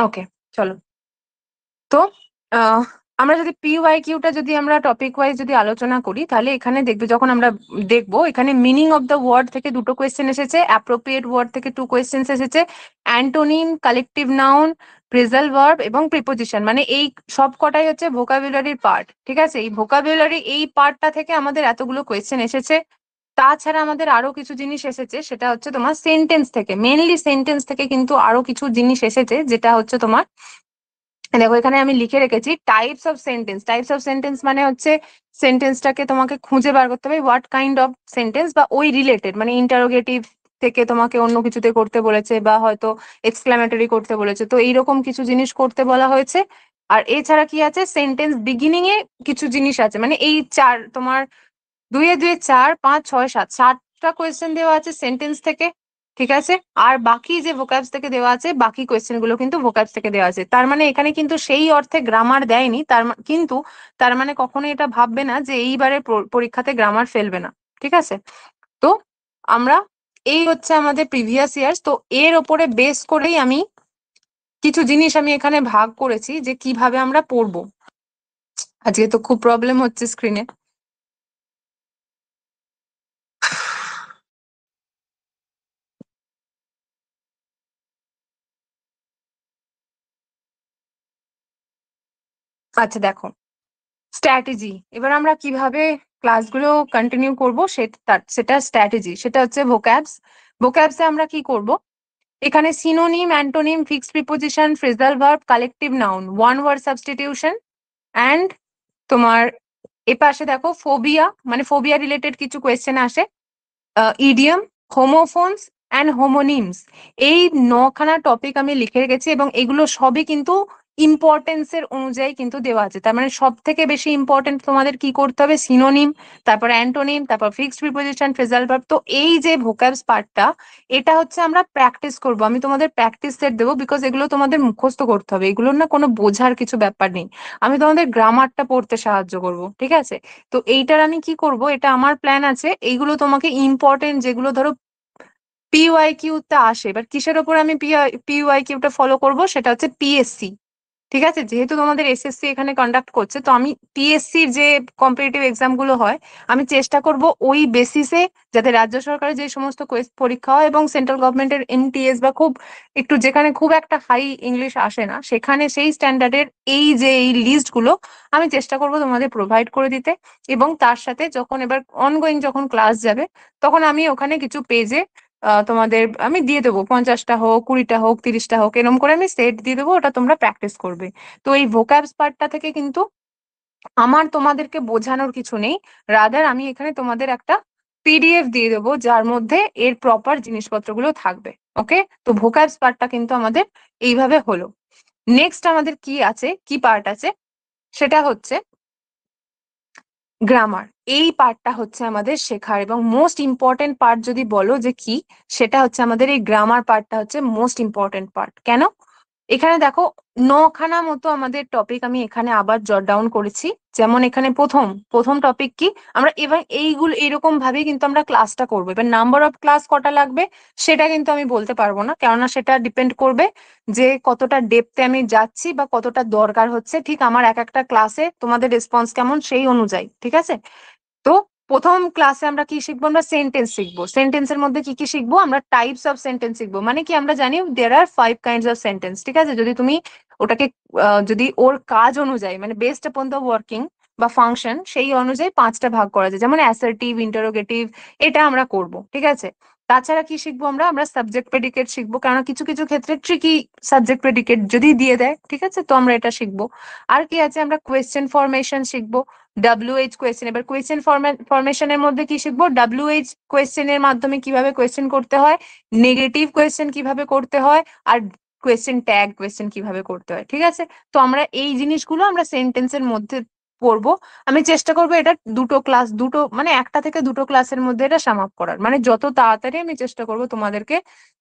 ওকে, চলো। তো আহ, আমরা যদি পিওয়াইকিউটা যদি আমরা টপিক ওয়াইজ যদি আলোচনা করি, তাহলে এখানে দেখবে যখন আমরা দেখবো এখানে মিনিং অফ দ্য ওয়ার্ড থেকে দুটো কোয়েশ্চেন এসেছে, অ্যাপ্রোপ্রিয়েট ওয়ার্ড থেকে 2 কোয়েশ্চেন্স এসেছে, antonym, collective noun, phrasal verb এবং প্রিপোজিশন, মানে এই সব কটাই হচ্ছে ভোকাবুলারির পার্ট। ঠিক আছে, এই ভোকাবুলারি এই পার্টটা থেকে আমাদের এতগুলো কোয়েশ্চেন এসেছে। তাছাড়া আমাদের আরো কিছু জিনিস এসেছে, সেটা হচ্ছে তোমার সেন্টেন্স থেকে, মেনলি সেন্টেন্স থেকে কিন্তু আরো কিছু জিনিস এসেছে, যেটা হচ্ছে তোমার, দেখো এখানে আমি লিখে রেখেছি types of sentence. Types of sentence মানে হচ্ছে সেন্টেন্সটাকে তোমাকে খুঁজে বার করতে হবে হোয়াট কাইন্ড অফ সেন্টেন্স, বা ওই রিলেটেড, মানে ইন্টারোগেটিভ থেকে তোমাকে অন্য কিছুতে করতে বলেছে, বা হয়তো এক্সক্লামেটরি করতে বলেছে, তো এইরকম কিছু জিনিস করতে বলা হয়েছে। আর এছাড়া কি আছে, সেন্টেন্স বিগিনিং এ কিছু জিনিস আছে, মানে এই চার তোমার 2 এ 2 4 5 6 7 7টা কোয়েশ্চেন দেওয়া আছে সেন্টেন্স থেকে। ঠিক আছে, আর বাকি যে ভোকাবস থেকে দেওয়া আছে, বাকি কোয়েশ্চেন গুলো কিন্তু ভোকাবস থেকে দেওয়া আছে। তার মানে এখানে কিন্তু সেই অর্থে গ্রামার দেয়নি, কিন্তু তার মানে কখনোই এটা ভাববে না যে এইবারে পরীক্ষাতে গ্রামার ফেলবে না। ঠিক আছে, তো আমরা, এই হচ্ছে আমাদের প্রিভিয়াস ইয়ার্স, তো এর ওপরে বেস করেই আমি কিছু জিনিস আমি এখানে ভাগ করেছি যে কিভাবে আমরা পড়বো। আজকে তো খুব প্রবলেম হচ্ছে স্ক্রিনে। আচ্ছা দেখো, স্ট্র্যাটেজি, এবার আমরা কিভাবে ক্লাসগুলো কন্টিনিউ করবো সেটা স্ট্র্যাটেজি, সেটা হচ্ছে ভোক্যাবস। ভোক্যাবসে আমরা কি করব, এখানে synonym, antonym, fixed preposition, phrasal verb, collective noun, one word substitution, and তোমার এপাশে দেখো ফোবিয়া, মানে ফোবিয়া রিলেটেড কিছু কোয়েশ্চেন আসে, ইডিয়ম, হোমোফোনস অ্যান্ড হোমোনিমস। এই 9খানা টপিক আমি লিখে রেখেছি, এবং এগুলো সবই কিন্তু ইম্পর্টেন্সের অনুযায়ী কিন্তু দেওয়া আছে। তার মানে সব থেকে বেশি ইম্পর্টেন্ট তোমাদের কি করতে হবে, সিনোনিম, তারপর অ্যান্টোনিম, তারপর ফিক্সড প্রিপোজিশন, ফ্রেজাল ভার্ব। তো এই যে ভোকাবস পার্টটা, এটা হচ্ছে আমরা প্র্যাকটিস করব, আমি তোমাদের প্র্যাকটিস সেট দেবো, বিকজ এগুলো তোমাদের মুখস্থ করতে হবে, এগুলোর না কোনো বোঝার কিছু ব্যাপার নেই। আমি তোমাদের গ্রামারটা পড়তে সাহায্য করব। ঠিক আছে, তো এইটার আমি কি করব, এটা আমার প্ল্যান আছে, এইগুলো তোমাকে ইম্পর্টেন্ট যেগুলো ধরো পিওয়াইকিউ তে আসে, এবার কিসের ওপর আমি পিওয়াইকিউটা ফলো করব, সেটা হচ্ছে পিএসসি। ঠিক আছে, যেহেতু তোমাদের এসএসসি এখানে কন্ডাক্ট করছে, তো আমি পিএসসির যে কম্পিটিটিভ এক্সাম গুলো হয়, আমি চেষ্টা করব ওই বেসিসে, যাতে রাজ্য সরকারের যে সমস্ত পরীক্ষা হয় এবং সেন্ট্রাল গভর্নমেন্টের এমটিএস বা খুব একটু যেখানে খুব একটা হাই ইংলিশ আসে না, সেখানে সেই স্ট্যান্ডার্ডের এই যে এই লিস্ট গুলো আমি চেষ্টা করব তোমাদের প্রোভাইড করে দিতে। এবং তার সাথে যখন এবার অনগোয়িং যখন ক্লাস যাবে, তখন আমি ওখানে কিছু পেজে তোমাদের আমি দিয়ে দেবো, 50টা হোক, 20টা হোক, 30টা হোক, এরকম করে আমি সেট দিয়ে দেবো, ওটা তোমরা প্র্যাকটিস করবে। তো এই ভোকাবস পার্টটা থেকে কিন্তু আমার তোমাদেরকে বোঝানোর কিছু নেই, রাদার আমি এখানে তোমাদের একটা পিডিএফ দিয়ে দেবো, যার মধ্যে এর প্রপার জিনিসপত্রগুলো থাকবে। ওকে, তো ভোকাবস পার্টটা কিন্তু আমাদের এইভাবে হলো। নেক্সট আমাদের কি আছে, কি পার্ট আছে, সেটা হচ্ছে গ্রামার। এই পার্টটা হচ্ছে আমাদের শেখার, এবং মোস্ট ইম্পর্টেন্ট পার্ট যদি বলো যে কি, সেটা হচ্ছে আমাদের এই গ্রামার পার্টটা হচ্ছে মোস্ট ইম্পর্টেন্ট পার্ট। কেন, এখানে দেখো 9খানা মতো আমাদের টপিক আমি এখানে আবার জট ডাউন করেছি। যেমন এখানে প্রথম প্রথম টপিক কি, আমরা এবার এইগুলো এরকম ভাবেই কিন্তু আমরা ক্লাসটা করবো। এবার নাম্বার অফ ক্লাস কটা লাগবে সেটা কিন্তু আমি বলতে পারবো না, কেননা সেটা ডিপেন্ড করবে যে কতটা ডেপথে আমি যাচ্ছি বা কতটা দরকার হচ্ছে, ঠিক আমার এক একটা ক্লাসে তোমাদের রেসপন্স কেমন সেই অনুযায়ী। ঠিক আছে, তো প্রথম ক্লাসে আমরা কি শিখবো, আমরা সেন্টেন্স শিখবো। সেন্টেন্সের মধ্যে কি কি শিখবো, আমরা টাইপস অফ সেন্টেন্স শিখবো। মানে কি, আমরা জানি দেয়ার আর 5 কাইন্ডস অফ সেন্টেন্স। ঠিক আছে, যদি তুমি ওটাকে যদি ওর কাজ অনুযায়ী, মানে বেসড আপন দ্য ওয়ার্কিং বা ফাংশন, সেই অনুযায়ী 5টা ভাগ করা যায়, যেমন অ্যাসার্টিভ, ইন্টারোগেটিভ, এটা আমরা করব। ঠিক আছে, তাছাড়া কি শিখবো, আমরা সাবজেক্ট প্রেডিকেট শিখবো, কারণ কিছু কিছু ক্ষেত্রে ট্রিকি সাবজেক্ট প্রেডিকেট যদি দিয়ে দেয়। ঠিক আছে, তো আমরা এটা শিখবো। আর কি আছে, আমরা কোয়েশ্চেন ফরমেশন শিখবো, WH কোয়েশ্চেন। এবার কোয়েশ্চেন ফরমেশনের মধ্যে কি শিখবো, WH কোয়েশ্চেনের মাধ্যমে কিভাবে কোয়েশ্চেন করতে হয়, নেগেটিভ কোয়েশ্চেন কিভাবে করতে হয়, আর কোয়েশ্চেন ট্যাগ কোয়েশ্চেন কিভাবে করতে হয়। ঠিক আছে, তো আমরা এই জিনিসগুলো আমরা সেন্টেন্সের মধ্যে পড়বো। আমি চেষ্টা করবো এটা দুটো ক্লাস, দুটো মানে একটা থেকে দুটো ক্লাসের মধ্যে এটা সাম আপ করার, মানে যত তাড়াতাড়ি আমি চেষ্টা করবো তোমাদেরকে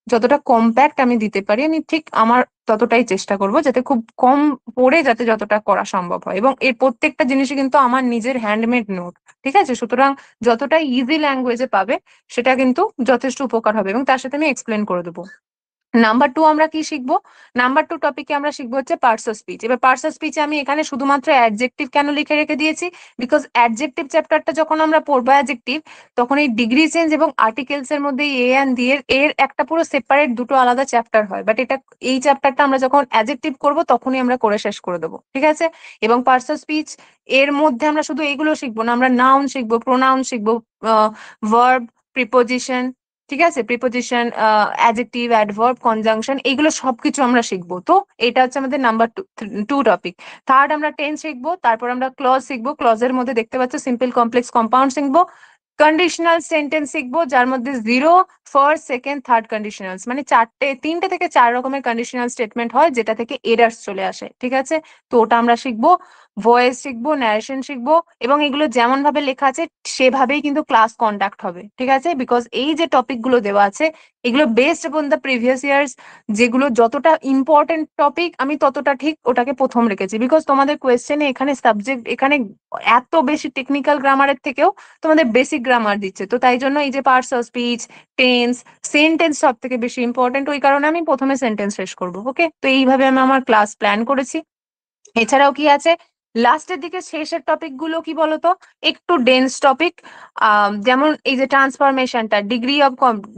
যতটা কম্প্যাক্ট আমি দিতে পারি, আমি ঠিক আমার ততটাই চেষ্টা করব, যাতে খুব কম পড়ে যাতে যতটা করা সম্ভব হয়। এবং এর প্রত্যেকটা জিনিসই কিন্তু আমার নিজের হ্যান্ডমেড নোট। ঠিক আছে, সুতরাং যতটা ইজি ল্যাঙ্গুয়েজে পাবে সেটা কিন্তু যথেষ্ট উপকার হবে, এবং তার সাথে আমি এক্সপ্লেন করে দেবো। নাম্বার 2 আমরা কি শিখবো? নাম্বার 2 টপিকে আমরা শিখবো হচ্ছে পার্টস অফ স্পিচ। এবার পার্টস অফ স্পিচে আমি এখানে শুধুমাত্র অ্যাডজেক্টিভ কেন লিখে রেখে দিয়েছি, বিকজ অ্যাডজেক্টিভ চ্যাপ্টারটা যখন আমরা পড়বো অ্যাডজেক্টিভ, তখন এই ডিগ্রি চেঞ্জ এবং আর্টিকেলস এর মধ্যে এ অ্যান্ড দি এর একটা পুরো সেপারেট দুটো আলাদা চ্যাপ্টার হয়, বাট এটা এই চ্যাপ্টারটা আমরা যখন অ্যাডজেক্টিভ করবো তখনই আমরা করে শেষ করে দেবো, ঠিক আছে? এবং পার্টস অফ স্পিচ এর মধ্যে আমরা শুধু এইগুলো শিখবো না, আমরা নাউন শিখবো, প্রোনাউন শিখবো, ভার্ব, প্রিপোজিশন, ঠিক আছে, প্রিপোজিশন, অ্যাডজেক্টিভ, অ্যাডভার্ব, কনজাংশন, এইগুলো সবকিছু আমরা শিখবো। তো এটা হচ্ছে আমাদের নাম্বার 2 টপিক। থার্ড আমরা টেন্স শিখবো, তারপর আমরা ক্লজ শিখবো, ক্লজের মধ্যে দেখতে পাচ্ছ সিম্পল, কমপ্লেক্স, কম্পাউন্ড শিখবো, কন্ডিশনাল সেন্টেন্স শিখবো, যার মধ্যে zero, first, second, third conditionals, মানে তিনটে থেকে চার রকমের কন্ডিশনাল স্টেটমেন্ট হয় যেটা থেকে এরার্স চলে আসে, ঠিক আছে? তো ওটা আমরা শিখবো। ভয়েস শিখবো, ন্যারেশন শিখবো, এবং এগুলো যেমন ভাবে লেখা আছে সেভাবেই কিন্তু ক্লাস কন্ডাক্ট হবে, ঠিক আছে? বিকজ এই যে টপিক গুলো দেওয়া আছে এগুলো based on the previous years, যেগুলো যতটা ইম্পর্টেন্ট টপিক আমি ততটা ঠিক ওটাকে প্রথম রেখেছি, বিকজ তোমাদের কোয়েশ্চেনে এখানে সাবজেক্ট এখানে এত বেশি টেকনিক্যাল গ্রামারের থেকেও তোমাদের বেসিক গ্রামার দিচ্ছে, তো তাই জন্য এই যে parts of speech, tense, sentence সব থেকে বেশি ইম্পর্টেন্ট, ওই কারণে আমি প্রথমে সেন্টেন্স শেষ করবো। ওকে, তো এইভাবে আমি আমার ক্লাস প্ল্যান করেছি। এছাড়াও কি আছে, লাস্টের দিকে শেষের টপিক গুলো কি বলতো, একটু ডেন্স টপিক, যেমন এই যে ট্রান্সফরমেশনটা,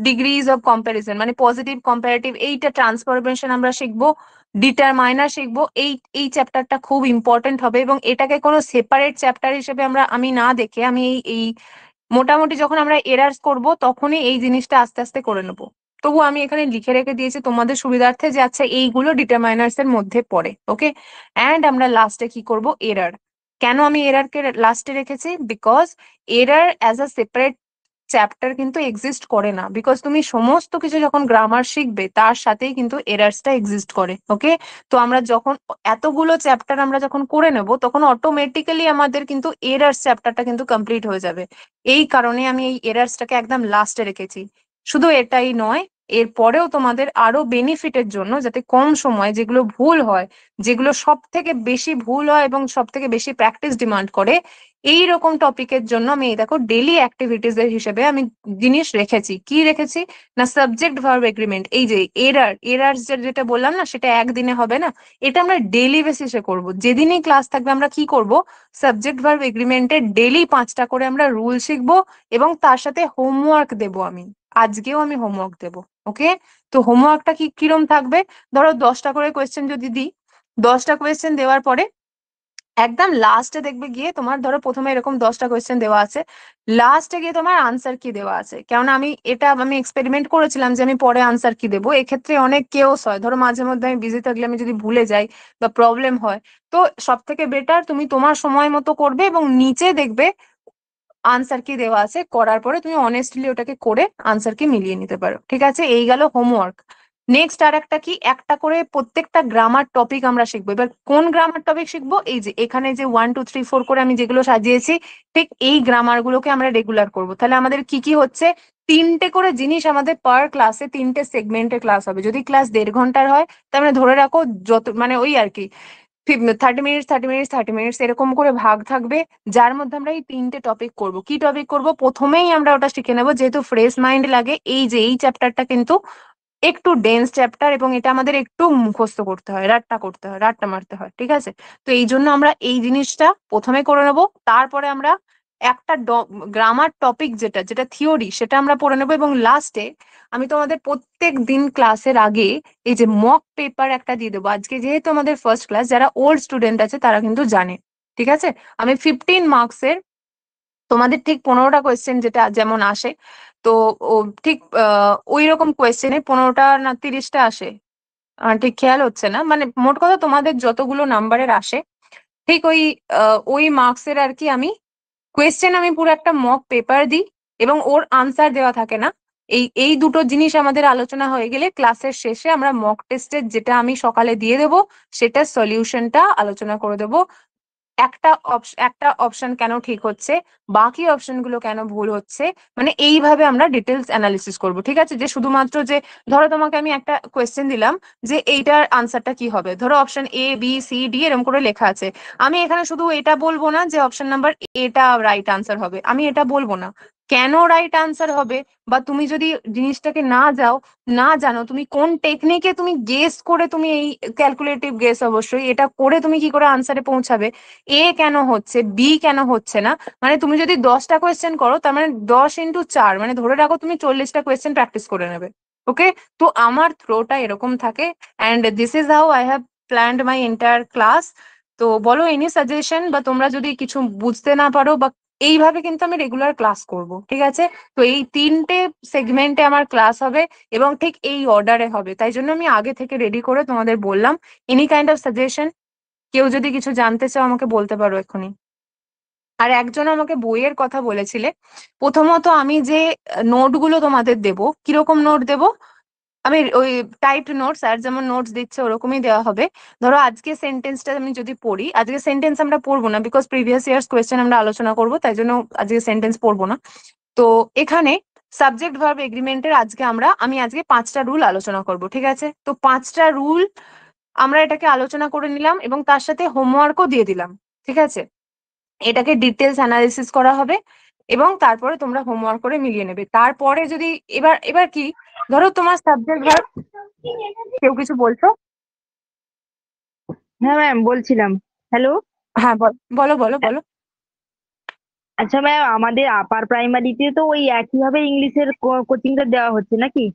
ডিগ্রিজ অফ কম্পারিজন, মানে পজিটিভ কম্পারেটিভ, এইটা ট্রান্সফরমেশন আমরা শিখবো, ডিটারমাইনার শিখবো। এই চ্যাপ্টারটা খুব ইম্পর্টেন্ট হবে, এবং এটাকে কোনো সেপারেট চ্যাপ্টার হিসেবে আমি না দেখে আমি এই মোটামুটি যখন আমরা এরার্স করব তখনই এই জিনিসটা আস্তে আস্তে করে নেবো। তবু আমি এখানে লিখে রেখে দিয়েছি তোমাদের সুবিধার্থে যে আচ্ছা এইগুলো ডিটারমাইনার্স এর মধ্যে পড়ে। ওকে, অ্যান্ড আমরা লাস্টে কি করব, এরার। কেন আমি এরারকে লাস্টে রেখেছি, because error as a separate chapter কিন্তু এক্সিস্ট করে না, বিকজ তুমি সমস্ত কিছু যখন গ্রামার শিখবে তার সাথেই কিন্তু এরার্সটা এক্সিস্ট করে। ওকে, তো আমরা যখন এতগুলো চ্যাপ্টার আমরা যখন করে নেব তখন অটোমেটিক্যালি আমাদের কিন্তু এরার্স চ্যাপ্টারটা কিন্তু কমপ্লিট হয়ে যাবে। এই কারণে আমি এই এরার্সটাকে একদম লাস্টে রেখেছি। শুধু এটাই নয়, এরপরেও তোমাদের আরো বেনিফিটের জন্য, যাতে কম সময় যেগুলো ভুল হয়, যেগুলো সব থেকে বেশি ভুল হয় এবং সব থেকে বেশি প্র্যাকটিস ডিমান্ড করে, এই রকম টপিকের জন্য আমি এই দেখো ডেলি অ্যাক্টিভিটিস এর হিসেবে আমি জিনিস রেখেছি। কি রেখেছি না, সাবজেক্ট ভার্ব এগ্রিমেন্ট, এই যে এরার যেটা বললাম না, সেটা একদিনে হবে না, এটা আমরা ডেলি বেসিসে করব। যেদিনই ক্লাস থাকবে আমরা কি করব, সাবজেক্ট ভার্ব এগ্রিমেন্টের ডেলি 5টা করে আমরা রুল শিখবো, এবং তার সাথে হোমওয়ার্ক দেব। আমি আজকেও আমি হোমওয়ার্ক দেব। ওকে, তো হোমওয়ার্কটা কিরম থাকবে, ধরো 10টা করে কোয়েশ্চেন যদি দিই, 10টা কোয়েশ্চেন দেওয়ার পরে একদম লাস্টে দেখবে গিয়ে তোমার, ধরো প্রথমে এরকম 10টা কোয়েশ্চেন দেওয়া আছে, লাস্টে গিয়ে তোমার আনসার কি দেওয়া আছে। কেননা আমি এক্সপেরিমেন্ট করেছিলাম যে আমি পরে আনসার কি দেবো, এক্ষেত্রে অনেক কেওস হয়, ধরো মাঝে মধ্যে আমি বিজি থাকলে আমি যদি ভুলে যাই বা প্রবলেম হয়, তো সব থেকে বেটার তুমি তোমার সময় মতো করবে এবং নিচে দেখবে আনসার কি দেওয়া আছে, করার পরে তুমি অনেস্টলি ওটাকে করে আনসার কি মিলিয়ে নিতে পারো। ঠিক আছে, এই গেল হোমওয়ার্ক। নেক্সট আর একটা কি, একটা করে প্রত্যেকটা গ্রামার টপিক আমরা শিখবো। এবার কোন গ্রামার টপিক শিখবো, এই যে এখানে যে 1 2 3 4 করে আমি যেগুলো সাজিয়েছি, ঠিক এই গ্রামার গুলোকে আমরা রেগুলার করবো। তাহলে আমাদের কি কি হচ্ছে, তিনটে করে জিনিস আমাদের পার ক্লাসে, তিনটে সেগমেন্টে ক্লাস হবে। যদি ক্লাস 1.5 ঘন্টার হয়, তার মানে ধরে রাখো যত, মানে ওই আর কি 30 মিনিট 30 মিনিট 30 মিনিট এরকম করে ভাগ থাকবে, যার মধ্যে আমরা এই তিনটে টপিক করব। কি টপিক করব, প্রথমেই আমরা ওটা শিখে নেব, যেহেতু ফ্রেশ মাইন্ড লাগে। এই যে এই চ্যাপ্টারটা কিন্তু একটু ডেন্স চ্যাপ্টার, এবং এটা আমাদের একটু মুখস্থ করতে হয়, রাট্টা মারতে হয়, ঠিক আছে? তো এই জন্য আমরা এই জিনিসটা প্রথমে করে নেব, তারপরে আমরা একটা গ্রামার টপিক যেটা যেটা থিওরি সেটা আমরা পড়ে নেবো, এবং লাস্টে আমি তোমাদের প্রত্যেক দিন ক্লাসের আগে এই যে মক পেপার একটা দিয়ে দেবো। আজকে যেহেতু আমাদের ফার্স্ট ক্লাস, যারা ওল্ড স্টুডেন্ট আছে তারা কিন্তু জানে, ঠিক আছে? আমি 15 মার্কসের তোমাদের ঠিক 15টা কোয়েশ্চেন যেটা যেমন আসে, তো ও ঠিক ওই রকম কোয়েশ্চেনে 15টা না 30টা আসে, ঠিক খেয়াল হচ্ছে না, মানে মোট কথা তোমাদের যতগুলো নাম্বারের আসে, ঠিক ওই মার্কসের আর কি আমি কোয়েশ্চেন, আমি পুরো একটা মক পেপার দিই, এবং ওর আনসার দেওয়া থাকে না। এই দুটো জিনিস আমাদের আলোচনা হয়ে গেলে ক্লাসের শেষে আমরা মক টেস্টের যেটা আমি সকালে দিয়ে দেবো, সেটা সলিউশনটা আলোচনা করে দেবো। একটা অপশন কেন ঠিক হচ্ছে, বাকি অপশন গুলো কেন ভুল হচ্ছে, মানে এইভাবে আমরা ডিটেলস অ্যানালিসিস করব। ঠিক আছে, যে শুধুমাত্র যে ধরো তোমাকে আমি একটা কোয়েশ্চেন দিলাম যে এইটার আনসারটা কি হবে, ধরো option A B C D এরকম করে লেখা আছে, আমি এখানে শুধু এটা বলবো না যে অপশন নাম্বার এটা রাইট আনসার হবে, আমি এটা বলবো না। কেন রাইট আনসার হবে, বা তুমি যদি জিনিসটাকে না জানো, তুমি কোন টেকনিকে তুমি গেস করে, তুমি এই ক্যালকুলেটিভ গেস অবশ্যই এটা করে তুমি কি করে আনসারে পৌঁছাবে, এ কেন হচ্ছে, বি কেন হচ্ছে না। মানে তুমি যদি 10টা কোয়েশ্চেন করো, তার মানে 10 × 4, মানে ধরে রাখো তুমি 40টা কোয়েশ্চেন প্র্যাকটিস করে নেবে। ওকে, তো আমার থ্রোটা এরকম থাকে, and this is how I have planned my entire class. তো বলো এনি সাজেশন, বা তোমরা যদি কিছু বুঝতে না পারো, বা এইভাবে কিন্তু আমি রেগুলার ক্লাস করব, ঠিক আছে। তো এই 3টে সেগমেন্টে আমার ক্লাস হবে, এবং ঠিক এই অর্ডারে হবে, তাই জন্য আমি আগে থেকে রেডি করে তোমাদের বললাম। এনি কাইন্ড অফ সাজেশন, কেউ যদি কিছু জানতে চাও আমাকে বলতে পারো এখনই। আর একজন আমাকে বইয়ের কথা বলেছিলে। প্রথমত আমি যে নোটগুলো তোমাদের দেবো, কিরকম নোট দেবো, আমি ওই টাইপড নোটস, আর যেমন নোটস দিচ্ছে ওরকমই দেওয়া হবে। ধরো আজকে সেন্টেন্সটা আমি যদি পড়ি, আজকে সেন্টেন্স আমরা পড়বো না, বিকজ প্রিভিয়াস ইয়ার্স কোয়েশ্চেন আমরা আলোচনা করবো, তাই জন্য আজকে সেন্টেন্স পড়বো না। তো এখানে সাবজেক্ট ভার্ব এগ্রিমেন্টের আমি আজকে 5টা রুল আলোচনা করব, ঠিক আছে। তো 5টা রুল আমরা এটাকে আলোচনা করে নিলাম, এবং তার সাথে হোমওয়ার্কও দিয়ে দিলাম, ঠিক আছে। এটাকে ডিটেলস অ্যানালিসিস করা হবে, এবং তারপরে তোমরা হোমওয়ার্ক করে মিলিয়ে নেবে। তারপরে যদি এবার এবার কি, ধরো তোমার সাবজেক্ট ভার্ব, কেউ কিছু বলছো? হ্যাঁ ম্যাম, বলছিলাম। হ্যালো। হ্যাঁ, বলো বলো বলো। আচ্ছা ম্যাম, আমাদের আপার প্রাইমারিতে তো ওই একইভাবে ইংলিশের কোচিংটা দেওয়া হচ্ছে নাকি?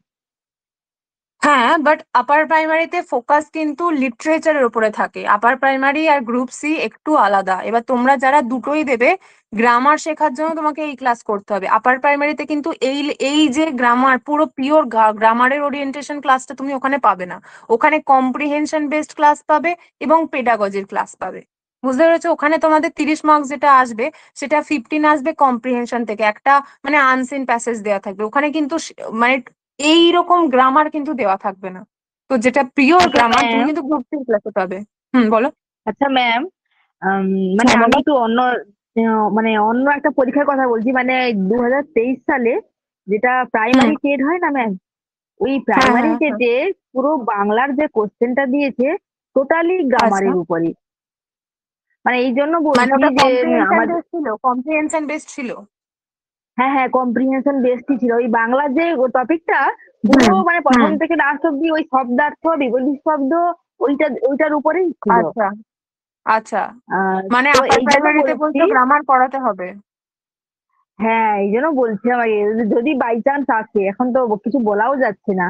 হ্যাঁ, বাট আপার প্রাইমারিতে ফোকাস কিন্তু লিটারেচারের উপরে থাকে। আপার প্রাইমারি আর গ্রুপ সি একটু আলাদা। এবার তোমরা যারা দুটোই দেবে, গ্রামার শেখার জন্য তোমাকে এই ক্লাস করতে হবে। আপার প্রাইমারিতে কিন্তু এই এই যে গ্রামার, পুরো পিওর গ্রামারের ওরিয়েন্টেশন ক্লাসটা তুমি ওখানে পাবে না। ওখানে কম্প্রিহেনশন বেসড ক্লাস পাবে, এবং পেডাগজির ক্লাস পাবে। বুঝতে পেরেছো? ওখানে তোমাদের 30 মার্কস যেটা আসবে, সেটা 15 আসবে কম্প্রিহেনশন থেকে, একটা মানে আনসিন প্যাসেজ দেওয়া থাকবে ওখানে, কিন্তু মানে এইরকম গ্রামার কিন্তু দেওয়া থাকবে না। তো যেটা পিওর আচ্ছা গ্রামার তুমি ম্যাম। কিন্তু গ্রুপ সি ক্লাসে পাবে। হুম, বলো। আচ্ছা ম্যাম, মানে হ্যাঁ, আমি বলো। একটু মানে অন্য একটা পরীক্ষার কথা বলছি, মানে 2023 সালে যেটা হুম। প্রাইমারি টেট হয় না ম্যাম, ওই হ্যাঁ প্রাইমারি হ্যাঁ হ্যাঁ। টেটে পুরো বাংলার যে কোশ্চেনটা দিয়েছে টোটালি আচ্ছা, গ্রামারের উপরই। মানে এই জন্য মানে বলছি ওটা যে কম্প্রিহেনশন আমাদের, বেসড ছিল, কম্প্রিহেনশন বেসড ছিল। হ্যাঁ হ্যাঁ, কম্প্রিহেনশন বেসডই ছিল। ওই বাংলার যে টপিকটা পুরো হুম মানে হুম। প্রথম থেকে লাস্ট অব্দি ওই শব্দার্থ বিপরীত শব্দ ওইটার উপরেই ছিল। আচ্ছা আচ্ছা, আহ মানে তো আপার এই জন্য প্রাইমারিতে বলছি, বলছো গ্রামার পড়াতে হবে। হ্যাঁ এই জন্য বলছি আমাকে, যদি বাই চান্স আসে, এখন তো কিছু বলাও যাচ্ছে না।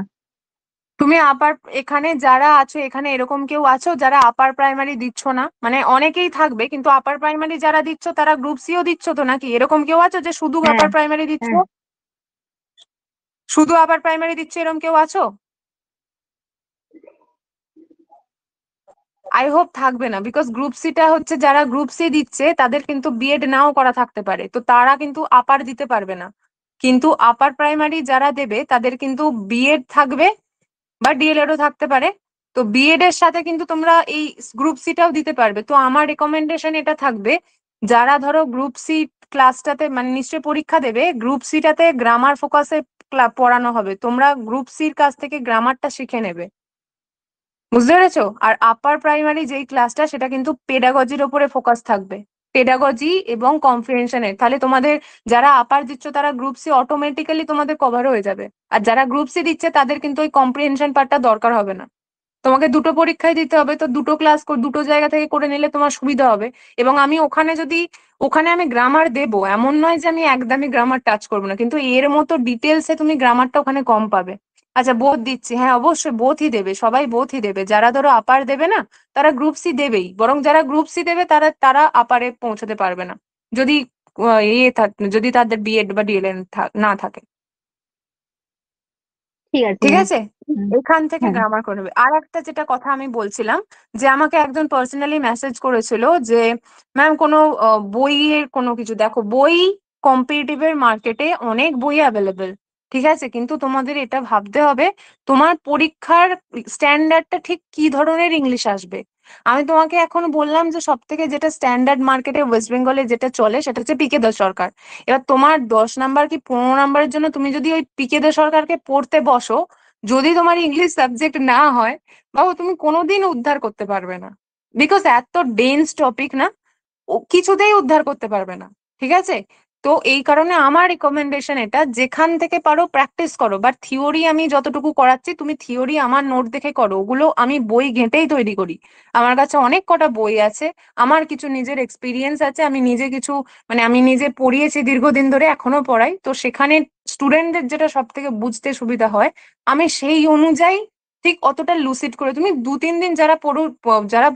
তুমি আপার, এখানে যারা আছো, এখানে এরকম কেউ আছো যারা আপার প্রাইমারি দিচ্ছ না? মানে অনেকেই থাকবে, কিন্তু আপার প্রাইমারি যারা দিচ্ছ তারা গ্রুপ সিও দিচ্ছ তো নাকি? এরকম কেউ আছো যে শুধু হ্যাঁ আপার প্রাইমারি দিচ্ছ? হ্যাঁ। শুধু আপার প্রাইমারি দিচ্ছ, এরকম কেউ আছো? আই হোপ থাকবে না, বিকজ গ্রুপ সিটা হচ্ছে, যারা গ্রুপ সি দিচ্ছে তাদের কিন্তু বিএড নাও করা থাকতে পারে, তো তারা কিন্তু আপার দিতে পারবে না। কিন্তু আপার প্রাইমারি যারা দেবে তাদের কিন্তু বিএড থাকবে, বা ডিএলএডও থাকতে পারে। তো বিএড এর সাথে কিন্তু তোমরা এই গ্রুপ সিটাও দিতে পারবে। তো আমার রেকমেন্ডেশন এটা থাকবে, যারা ধরো গ্রুপ সি ক্লাসটাতে, মানে নিশ্চয়ই পরীক্ষা দেবে, গ্রুপ সিটাতে গ্রামার ফোকাসে পড়ানো হবে, তোমরা গ্রুপ সির কাছ থেকে গ্রামারটা শিখে নেবে। বুঝতে পেরেছো? আর আপার প্রাইমারি যেই ক্লাসটা, সেটা কিন্তু পেডাগজির ওপরে ফোকাস থাকবে, পেডাগজি এবং কম্প্রিহেনশনের। তাহলে তোমাদের যারা আপার দিচ্ছ তারা গ্রুপ সি অটোমেটিক্যালি তোমাদের কভার হয়ে যাবে। আর যারা গ্রুপ সি দিচ্ছে তাদের কিন্তু ওই কম্প্রিহেনশন পার্টটা দরকার হবে না। তোমাকে দুটো পরীক্ষায় দিতে হবে, তো দুটো ক্লাস দুটো জায়গা থেকে করে নিলে তোমার সুবিধা হবে। এবং আমি ওখানে যদি, ওখানে আমি গ্রামার দেবো, এমন নয় যে আমি একদমই গ্রামার টাচ করবো না, কিন্তু এর মতো ডিটেলসে তুমি গ্রামারটা ওখানে কম পাবে। আচ্ছা, বোথ দিচ্ছি, হ্যাঁ অবশ্যই বোথই দেবে, সবাই বোথই দেবে। যারা ধরো আপার দেবে না, তারা গ্রুপ সি দেবেই, বরং যারা গ্রুপ সি দেবে তারা তারা আপারে পৌঁছতে পারবে না, যদি যদি তাদের বিএড বা ডিএলএড না থাকে। ঠিক আছে ঠিক ম্যাম। আছে, এখান থেকে হ্যাঁ। গ্রামার করে নেবে। আর একটা যেটা কথা আমি বলছিলাম, যে আমাকে একজন পার্সোনালি মেসেজ করেছিল যে ম্যাম কোনো বইয়ের কোনো কিছু দেখো, বই কম্পিটিটিভ এর মার্কেটে অনেক বই অ্যাভেলেবেল, ঠিক আছে, কিন্তু তোমাদের এটা ভাবতে হবে তোমার পরীক্ষার স্ট্যান্ডার্ডটা ঠিক কি ধরনের ইংলিশ আসবে। আমি তোমাকে এখন বললাম যে সব থেকে যেটা স্ট্যান্ডার্ড মার্কেটে ওয়েস্ট বেঙ্গলে যেটা চলে সেটা হচ্ছে পিকে দা সরকার। এবার তোমার 10 নাম্বার কি 15 নাম্বারের জন্য তুমি যদি ওই পিকে দে সরকারকে পড়তে বসো, যদি তোমার ইংলিশ সাবজেক্ট না হয়, বাবু তুমি কোনোদিন উদ্ধার করতে পারবে না। বিকজ এত ডেন্স টপিক না, ও কিছুতেই উদ্ধার করতে পারবে না, ঠিক আছে। তো এই কারণে আমার রিকমেন্ডেশন এটা, যেখান থেকে পারো প্র্যাকটিস করো, বাট থিওরি আমি যতটুকু করাচ্ছি তুমি থিওরি আমার নোট দেখে করো, ওগুলো আমি বই ঘেঁটেই তৈরি করি। আমার কাছে অনেক কটা বই আছে, আমার কিছু নিজের এক্সপিরিয়েন্স আছে, আমি নিজে কিছু মানে আমি নিজে পড়িয়েছি দীর্ঘদিন ধরে, এখনো পড়াই, তো সেখানে স্টুডেন্টদের যেটা সব থেকে বুঝতে সুবিধা হয় আমি সেই অনুযায়ী ঠিক অতটা লুসিড করে, তুমি 2-3 দিন যারা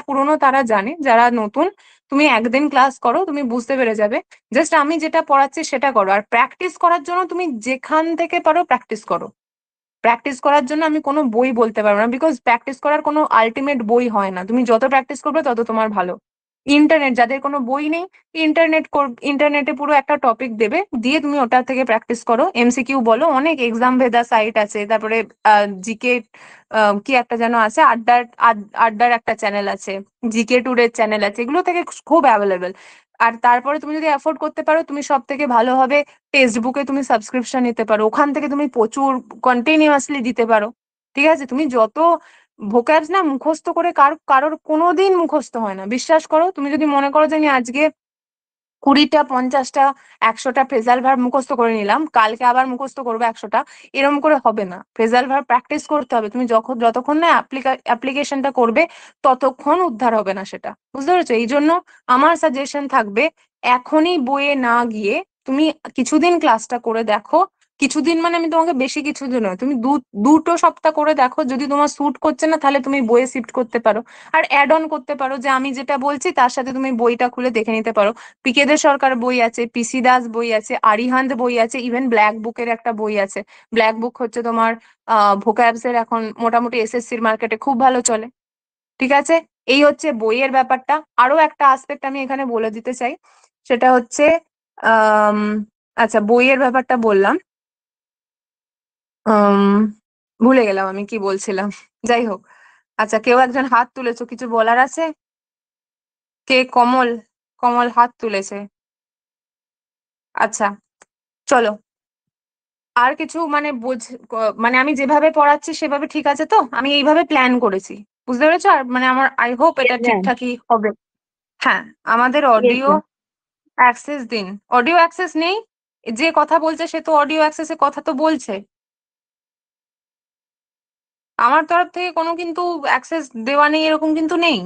পুরনো তারা জানে, যারা নতুন তুমি একদিন ক্লাস করো, তুমি বুঝতে পেরে যাবে। জাস্ট আমি যেটা পড়াচ্ছি সেটা করো, আর প্র্যাকটিস করার জন্য তুমি যেখান থেকে পারো প্র্যাকটিস করো। প্র্যাকটিস করার জন্য আমি কোনো বই বলতে পারবো না, বিকজ প্র্যাকটিস করার কোনো আলটিমেট বই হয় না, তুমি যত প্র্যাকটিস করবে তত তোমার ভালো। ইন্টারনেট, যাদের কোনো বই নেই, ইন্টারনেটে পুরো একটা টপিক দেবে, দিয়ে তুমি ওটা থেকে প্র্যাকটিস করো, এমসিকিউ বলো, অনেক এক্সাম ভেদা সাইট আছে, তারপরে জিকে কি একটা যেন আছে, আড্ডার একটা চ্যানেল আছে, জিকে টুডের চ্যানেল আছে, এগুলো থেকে খুব অ্যাভেলেবেল। আর তারপরে তুমি যদি অ্যাফোর্ড করতে পারো, তুমি সব থেকে ভালো হবে টেক্সট বুকে তুমি সাবস্ক্রিপশন নিতে পারো, ওখান থেকে তুমি প্রচুর কন্টিনিউয়াসলি দিতে পারো। ঠিক আছে, তুমি যত ভোক্যাবস না মুখস্থ করে কারোর কোনোদিন মুখস্থ হয় না, বিশ্বাস করো। তুমি যদি মনে করো যে আমি আজকে 20টা 50টা 100টা ফ্রেজাল ভার্ব মুখস্থ করে নিলাম, কালকে আবার মুখস্থ করবো 100টা, এরকম করে হবে না। ফ্রেজাল ভার্ব প্র্যাকটিস করতে হবে, তুমি যতক্ষণ না অ্যাপ্লিকেশনটা করবে ততক্ষণ উদ্ধার হবে না সেটা, বুঝতে পেরেছো? এই জন্য আমার সাজেশন থাকবে, এখনই বইয়ে না গিয়ে তুমি কিছুদিন ক্লাসটা করে দেখো। কিছুদিন মানে আমি তোমাকে বেশি কিছুদিন নয়, তুমি 2 সপ্তাহ করে দেখো, যদি তোমার স্যুট করছে না তাহলে তুমি বইয়ে শিফট করতে পারো। আর অ্যাড অন করতে পারো, যে আমি যেটা বলছি তার সাথে তুমি বইটা খুলে দেখে নিতে পারো। পিকেদে সরকার বই আছে, পিসি দাস বই আছে, আরিহান্ত বই আছে, ইভেন ব্ল্যাক বুকের একটা বই আছে। ব্ল্যাক বুক হচ্ছে তোমার ভোকাবস এর, এখন মোটামুটি এসএসসির মার্কেটে খুব ভালো চলে। ঠিক আছে, এই হচ্ছে বইয়ের ব্যাপারটা। আরো একটা আসপেক্ট আমি এখানে বলে দিতে চাই, সেটা হচ্ছে আহ আচ্ছা, বইয়ের ব্যাপারটা বললাম, উম ভুলে গেলাম আমি কি বলছিলাম। যাই হোক, আচ্ছা, কেউ একজন হাত তুলেছো, কিছু বলার আছে? কে? কমল? কমল হাত তুলেছে। আচ্ছা, চলো। আর কিছু মানে মানে আমি যেভাবে পড়াচ্ছি সেভাবে ঠিক আছে তো? আমি এইভাবে প্ল্যান করেছি, বুঝতে পেরেছো? আর মানে আমার আই হোপ এটা ইয়েস ম্যাম। ঠিকঠাকই হবে। হ্যাঁ, আমাদের ইয়েস অডিও ম্যাম। অ্যাক্সেস দিন। অডিও অ্যাক্সেস নেই? যে কথা বলছে সে তো অডিও অ্যাক্সেসে কথা তো বলছে। আমার তরফ থেকে কোনো কিন্তু অ্যাক্সেস দেওয়া নেই এরকম কিন্তু নেই।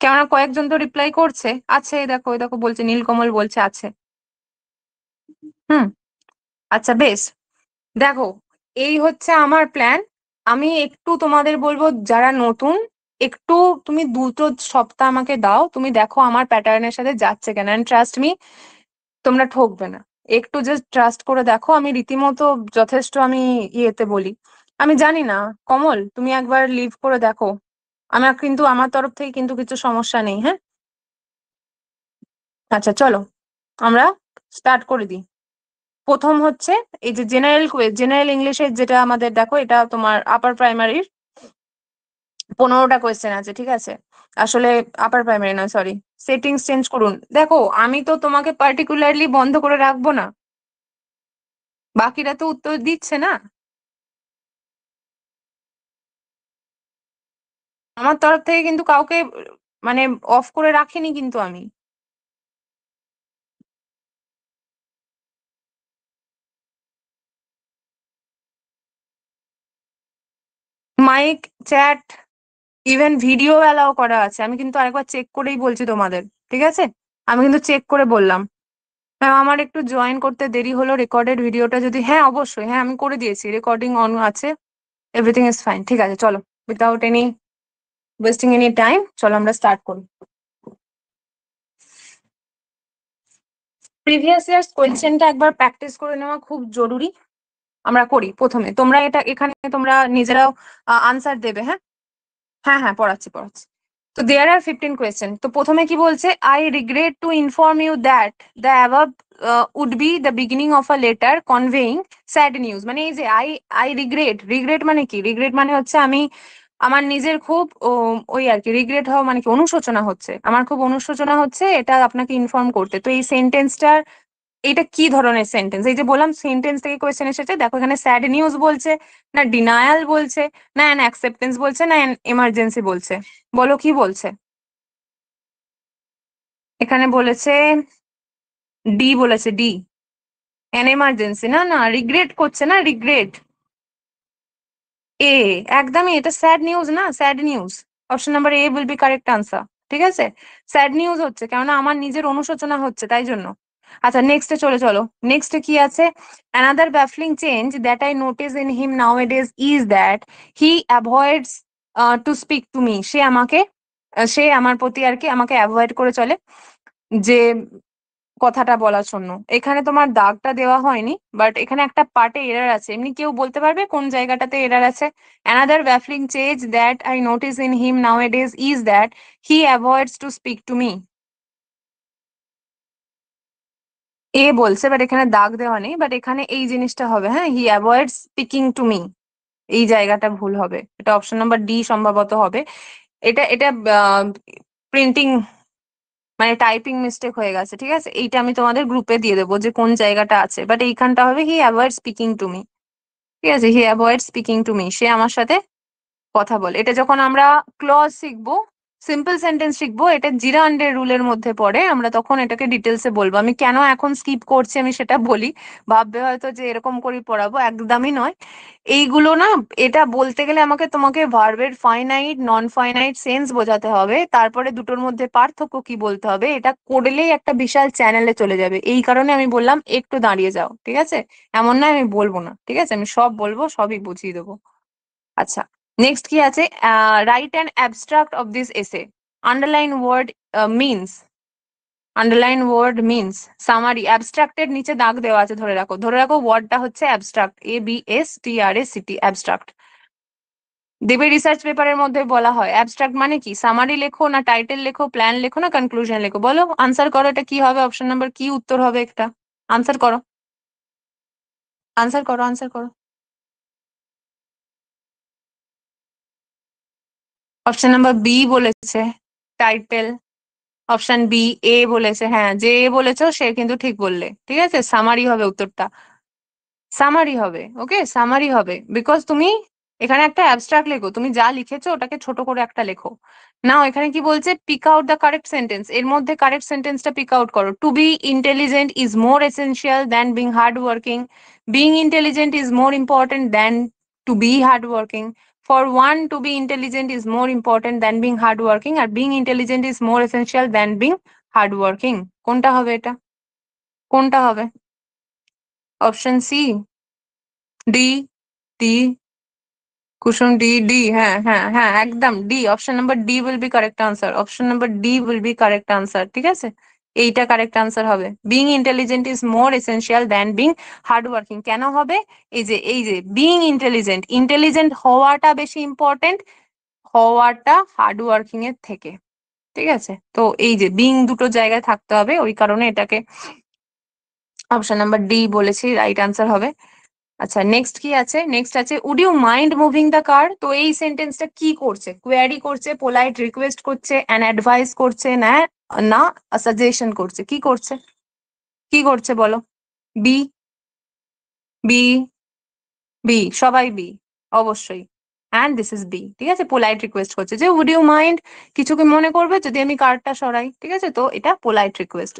কেননা কয়েকজন তো রিপ্লাই করছে আছে, এই দেখো বলছে, নীলকমল বলছে আছে। হুম, আচ্ছা বেশ। দেখো, এই হচ্ছে আমার প্ল্যান। আমি একটু তোমাদের বলবো, যারা নতুন, একটু তুমি 2 সপ্তাহ আমাকে দাও, তুমি দেখো আমার প্যাটার্নের সাথে যাচ্ছে কেন, এন্ড ট্রাস্ট মি, তোমরা ঠকবে না। একটু জাস্ট ট্রাস্ট করে দেখো, আমি রীতিমতো যথেষ্ট আমি ইয়েতে বলি। আমি জানি না, কমল তুমি একবার লিভ করে দেখো, আমার কিন্তু আমার তরফ থেকে কিন্তু কিছু সমস্যা নেই, হ্যাঁ? আচ্ছা চলো, আমরা স্টার্ট করে দিই। প্রথম হচ্ছে এই যে জেনারেল ইংলিশের, যেটা আমাদের দেখো, এটা তোমার আপার প্রাইমারির 15টা কোয়েশ্চেন আছে, ঠিক আছে? আসলে আপার প্রাইমারি নয়, সরি, সেটিংস চেঞ্জ করুন। দেখো, আমি তো তোমাকে পার্টিকুলারলি বন্ধ করে রাখবো না, বাকিরা তো উত্তর দিচ্ছে না। আমার তরফ থেকে কিন্তু কাউকে মানে অফ করে রাখিনি কিন্তু আমি। Mic, chat, even video allow করা আছে, আমি কিন্তু আরেকবার চেক করেই বলছি তোমাদের, ঠিক আছে? আমি কিন্তু চেক করে বললাম। ম্যাম, আমার একটু জয়েন করতে দেরি হলো, রেকর্ডেড ভিডিওটা যদি, হ্যাঁ অবশ্যই, হ্যাঁ আমি করে দিয়েছি, রেকর্ডিং অন আছে, এভরিথিং ইজ ফাইন। ঠিক আছে, চলো, without any wasting any time, চলো আমরা স্টার্ট করি। প্রিভিয়াস ইয়ার্স কোয়েশ্চেনটা একবার প্র্যাকটিস করে নেওয়া খুব জরুরি। আমরা করি প্রথমে, তোমরা এটা এখানে তোমরা নিজেরাও আনসার দেবে, হ্যাঁ? হ্যাঁ হ্যাঁ, পড়াচ্ছি। তো দেয়ার আর 15 কোয়েশ্চেন। তো প্রথমে কি বলছে, I regret to inform you that the above would be the beginning of a letter conveying sad news. মানে এই যে আই রিগ্রেট মানে কি? রিগ্রেট মানে হচ্ছে আমি আমার নিজের খুব ওই আর কি, রিগ্রেট হওয়া মানে কি, অনুশোচনা হচ্ছে, আমার খুব অনুশোচনা হচ্ছে এটা আপনাকে ইনফর্ম করতে। তো এই সেন্টেন্সটার, এটা কি ধরনের সেন্টেন্স? এই যে বললাম সেন্টেন্স থেকে কোয়েশ্চেন এসেছে, দেখো এখানে স্যাড নিউজ বলছে, না ডিনায়াল বলছে, না অ্যান অ্যাকসেপ্টেন্স বলছে, না অ্যান এমার্জেন্সি বলছে? বলো কি বলছে? এখানে বলেছে ডি বলেছে, ডি। অ্যান এমার্জেন্সি, না না, রিগ্রেট করছে না, রিগ্রেট। এ, একদমই, এটা স্যাড নিউজ না, sad news. Option number A will be correct answer. ঠিক আছে, স্যাড নিউজ হচ্ছে, কেননা আমার নিজের অনুশোচনা হচ্ছে তাই জন্য। আচ্ছা, নেক্সটে চলে চলো। নেক্সটে কি আছে? Another baffling change that I notice in him nowadays is that he avoids to speak to me. সে আমার প্রতি আর কি আমাকে অ্যাভয়েড করে চলে, যে কথাটা বলার জন্য। এখানে তোমার দাগটা দেওয়া হয়নি, বাট এখানে একটা পার্টে এরার আছে। এমনি কেউ বলতে পারবে কোন জায়গাটাতে এরার আছে? Another baffling change that I notice in him nowadays is that he avoids to speak to me. এ বলছে, বাট এখানে দাগ দেওয়া নেই, বাট এখানে এই জিনিসটা হবে, হ্যাঁ, হি অ্যাভয়েডস স্পিকিং টু মি। এই জায়গাটা ভুল হবে, এটা অপশন নাম্বার ডি সম্ভবত হবে। এটা এটা প্রিন্টিং মানে টাইপিং মিস্টেক হয়ে গেছে, ঠিক আছে। এইটা আমি তোমাদের গ্রুপে দিয়ে দেবো যে কোন জায়গাটা আছে, বাট এইখানটা হবে হি অ্যাভয়েড স্পিকিং টু মি। ঠিক আছে, হি অ্যাভয়েড স্পিকিং টু মি, সে আমার সাথে কথা বলে। এটা যখন আমরা ক্লজ শিখবো, সিম্পল সেন্টেন্স শিখবো, এটা জিরা আন্ডের রুলের মধ্যে পড়ে, আমরা তখন এটাকে ডিটেলসে বলবো। আমি কেন এখন স্কিপ করছি আমি সেটা বলি। ভাববে হয়তো যে এরকম করে পড়াবো, একদমই নয়। এইগুলো না, এটা বলতে গেলে আমাকে তোমাকে ভার্বের ফাইনাইট নন ফাইনাইট সেন্স বোঝাতে হবে, তারপরে দুটোর মধ্যে পার্থক্য কি বলতে হবে, এটা করলেই একটা বিশাল চ্যানেলে চলে যাবে। এই কারণে আমি বললাম একটু দাঁড়িয়ে যাও, ঠিক আছে। এমন না আমি বলবো না, ঠিক আছে, আমি সব বলবো, সবই বুঝিয়ে দেবো। আচ্ছা, নেক্সট কি আছে? Write an abstract of this essay. Underline word means, underline word means summary. অ্যাবস্ট্রাক্টের নিচে দাগ দেওয়া আছে, ধরে রাখো, ধরে রাখো, ওয়ার্ডটা হচ্ছে অ্যাবস্ট্রাক্ট, ABSTRACT, অ্যাবস্ট্রাক্ট। দেবে রিসার্চ পেপারের মধ্যে বলা হয় অ্যাবস্ট্রাক্ট মানে কি? সামারি লেখো, না টাইটেল লেখো, প্ল্যান লেখো, না কনক্লুশন লেখো? বলো, আনসার করো, এটা কি হবে? অপশন নাম্বার কি উত্তর হবে? একটা আনসার করো, আনসার করো, আনসার করো। অপশন নাম্বার বি বলেছে, টাইটেল। Option B. এ বলেছে, হ্যাঁ, যে এ বলেছো সে কিন্তু ঠিক বললে, ঠিক আছে, সামারি হবে উত্তরটা, সামারি হবে। ওকে, সামারি হবে, বিকজ তুমি এখানে একটা অ্যাবস্ট্রাক্ট লেখো, তুমি যা লিখেছো ওটাকে ছোট করে একটা লেখো। নাও এখানে কি বলছে? Pick out the correct sentence. এর মধ্যে কারেক্ট সেন্টেন্সটা পিক আউট করো। To be intelligent is more essential than being hard working. Being intelligent is more important than to be hard working. For one, to be intelligent is more important than being hard working, আর being intelligent is more essential than being hard working. কোনটা হবে এটা? কোনটা হবে? Option C, D, D, Kusum, D, D, হ্যাঁ হ্যাঁ হ্যাঁ, একদম D. Option number D will be correct answer, option number D will be correct answer, ঠিক আছে। এইটা কারেক্ট আনসার হবে। Being intelligent is more essential than being hard working. কেন হবে? এই যে বিং ইন্টেলিজেন্ট, ইন্টেলিজেন্ট হওয়াটা বেশি ইম্পর্টেন্ট, হওয়াটা হার্ড ওয়ার্কিং এর থেকে, ঠিক আছে। তো এই যে বিং দুটো জায়গায় থাকতে হবে, ওই কারণে এটাকে অপশন নাম্বার ডি বলেছি, রাইট আনসার হবে। আচ্ছা, নেক্সট কি আছে? নেক্সট আছে would you mind moving the car. তো এই সেন্টেন্সটা কি করছে? কোয়ারি করছে, পোলাইট রিকোয়েস্ট করছে, অ্যান অ্যাডভাইস করছে, না না সাজেশন করছে? কি করছে? কি করছে বলো? বি, বি, বি, সবাই বি, অবশ্যই। অ্যান্ড দিস ইজ বি, ঠিক আছে। পোলাইট রিকোয়েস্ট করছে যে উড ইউ মাইন্ড, কিছু কি মনে করবে যদি আমি কার্ডটা সরাই, ঠিক আছে, তো এটা পোলাইট রিকোয়েস্ট।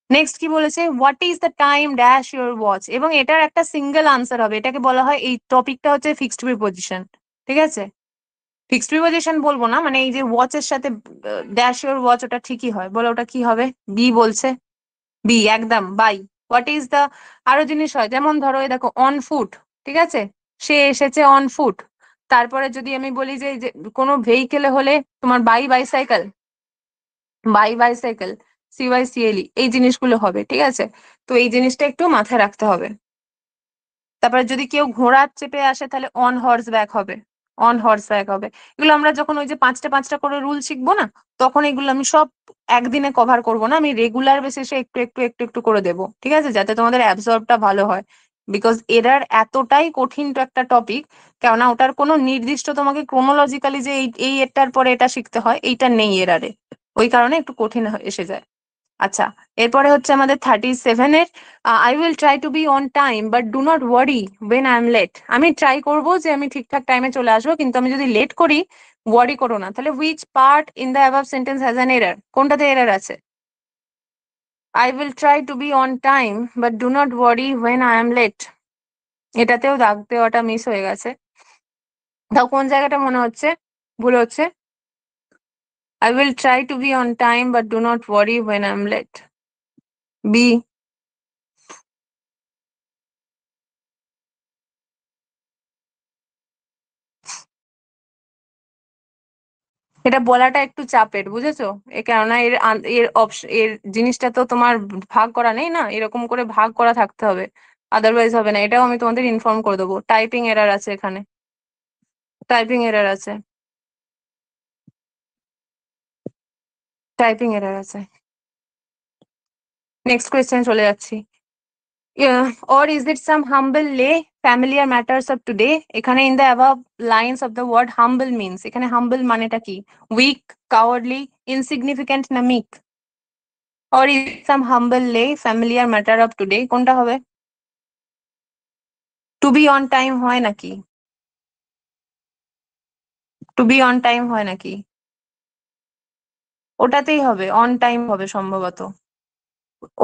নেক্সট কি বলেছে? What is the time dash your watch. এবং এটার একটা সিঙ্গেল আনসার হবে, এটাকে বলা হয়, এই টপিকটা হচ্ছে ফিক্সড প্রিপোজিশন, ঠিক আছে। ফিক্সড প্রিপোজিশন বলবো না, মানে এই যে ওয়াচের সাথে ড্যাশ ইউর ওয়াচ, ওটা ঠিকই হয়। বলো ওটা কি হবে? বি বলছে, বি, একদম বাই। হোয়াট ইজ দ্য, আরো জিনিস হয়, যেমন ধরো এই দেখো অন ফুট, ঠিক আছে, সে এসেছে অন ফুট। তারপরে যদি আমি বলি যে কোনো ভেহিকেলে হলে তোমার by bicycle, by bicycle, CYCLE, এই জিনিসগুলো হবে, ঠিক আছে। তো এই জিনিসটা একটু মাথায় রাখতে হবে। তারপরে যদি কেউ ঘোড়া চেপে আসে তাহলে অন হর্স ব্যাক হবে, অন হর্স ব্যাক হবে। এগুলো আমরা যখন ওই যে পাঁচটা পাঁচটা করে রুল শিখবো না, তখন এগুলো আমি সব একদিনে কভার করবো না, আমি রেগুলার বেসিসে একটু একটু একটু একটু করে দেবো, ঠিক আছে, যাতে তোমাদের অ্যাবসর্বটা ভালো হয়। বিকজ এরার এতটাই কঠিন তো একটা টপিক, কেননা ওটার কোনো নির্দিষ্ট তোমাকে ক্রোনোলজিক্যালি যে এই এটার পরে এটা শিখতে হয়, এইটা নেই এরারে, ওই কারণে একটু কঠিন এসে যায়। আচ্ছা, এরপরে হচ্ছে আমাদের 37 এর, I will try to be on time but do not worry when I am late. আমি ট্রাই করবো যে আমি ঠিকঠাক টাইমে চলে আসবো, কিন্তু আমি যদি লেট করি ওয়ারি করো না। তাহলে which part in the above sentence has an error? কোনটাতে এরর আছে? I will try to be on time, but do not worry when I am late. এটাতেও দাগ দেওয়াটা মিস হয়ে গেছে। তাও কোন জায়গাটা মনে হচ্ছে ভুল হচ্ছে? I will try to be on time, but do not worry when I am late. B. এটা বলাটা একটু চাপের, বুঝেছো? কেননা এর জিনিসটা তো তোমার ভাগ করা নেই না, এরকম করে ভাগ করা থাকতে হবে, আদারওয়াইজ হবে না। এটাও আমি তোমাদের ইনফর্ম করে দেবো। টাইপিং এরার আছে এখানে, টাইপিং এরার আছে, টাইপিং এরার আছে। নেক্সট কোয়েশ্চেন চলে যাচ্ছি। Or is it some humble lay familiar matters of today? এখানে in the above lines of the word humble means, এখানে humble মানেটা কি? Weak, cowardly, insignificant না meek? Or is it some humble lay familiar matter of today? কোনটা হবে? To be on time হয় নাকি? To be on time হয় নাকি? ওটাতেই হবে, on time হবে সম্ভবত।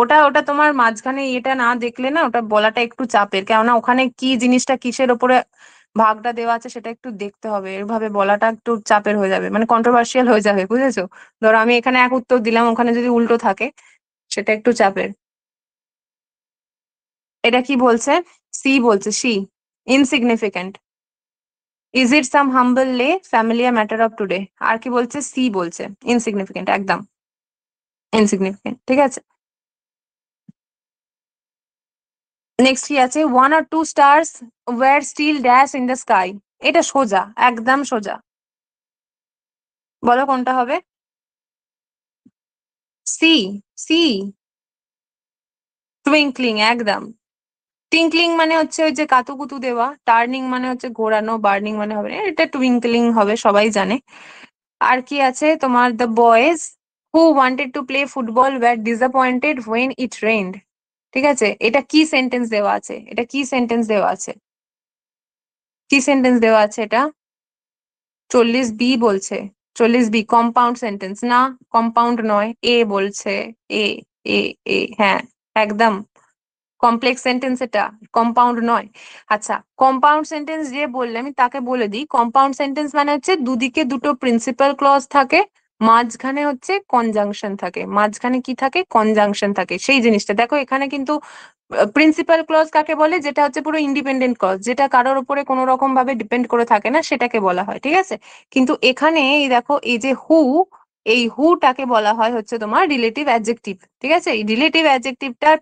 ওটা ওটা তোমার মাঝখানে এটা না দেখলে না, ওটা বলাটা একটু চাপের, কেননা ওখানে কি জিনিসটা কিসের ওপরে ভাগটা দেওয়া আছে সেটা একটু দেখতে হবে। এভাবে বলাটা একটু চাপের হয়ে যাবে, মানে কন্ট্রোভার্সিয়াল হয়ে যাবে, বুঝেছো? ধরো আমি এখানে এক উত্তর দিলাম, ওখানে যদি উল্টো থাকে সেটা একটু চাপের। এটা কি বলছে? সি বলছে, সি, ইনসিগনিফিকেন্ট। ইজ ইট সাম হাম্বল লে ফ্যামিলিয়ার ম্যাটার অফ টুডে? আর কি বলছে? সি বলছে, ইনসিগনিফিকেন্ট, একদম ইনসিগনিফিকেন্ট। ঠিক আছে, নেক্সট কি আছে? One or two stars were still dash in the sky. এটা সোজা, একদম সোজা। বলো কোনটা হবে? সি, সি, টুইঙ্কলিং, একদম। টিঙ্কলিং মানে হচ্ছে ওই যে কাতুকুতু দেওয়া, টার্নিং মানে হচ্ছে ঘোরানো, বার্নিং মানে হবে না, এটা টুইঙ্কলিং হবে, সবাই জানে। আর কি আছে তোমার? The boys who wanted to play football were disappointed when it rained. ঠিক আছে, এটা কি সেন্টেন্স দেওয়া আছে? এটা কি সেন্টেন্স দেওয়া আছে? কি সেন্টেন্স দেওয়া আছে এটা? 40B বলছে, 40B কম্পাউন্ড সেন্টেন্স না, কম্পাউন্ড নয়, এ বলছে, এ, এ, এ, হ্যাঁ, একদম কমপ্লেক্স সেন্টেন্স এটা, কম্পাউন্ড নয়। আচ্ছা, কম্পাউন্ড সেন্টেন্স যে বললে আমি তাকে বলে দিই, কম্পাউন্ড সেন্টেন্স মানে হচ্ছে দুদিকে দুটো প্রিন্সিপাল ক্লজ থাকে, মাঝখানে হচ্ছে কনজাংশন থাকে। মাঝখানে কি থাকে? কনজাংশন থাকে। সেই জিনিসটা দেখো এখানে কিন্তু প্রিন্সিপাল ক্লজ কাকে বলে? যেটা হচ্ছে পুরো ইন্ডিপেন্ডেন্ট ক্লজ, যেটা কারোর উপরে কোনো রকম ভাবে ডিপেন্ড করে থাকে না, সেটাকে বলা হয়। ঠিক আছে, কিন্তু এখানে এই দেখো, এই যে হু, এই হুটাকে বলা হয় হচ্ছে তোমার রিলেটিভ অ্যাডজেক্টিভ। ঠিক আছে, এই রিলেটিভ অ্যাডজেক্টিভটার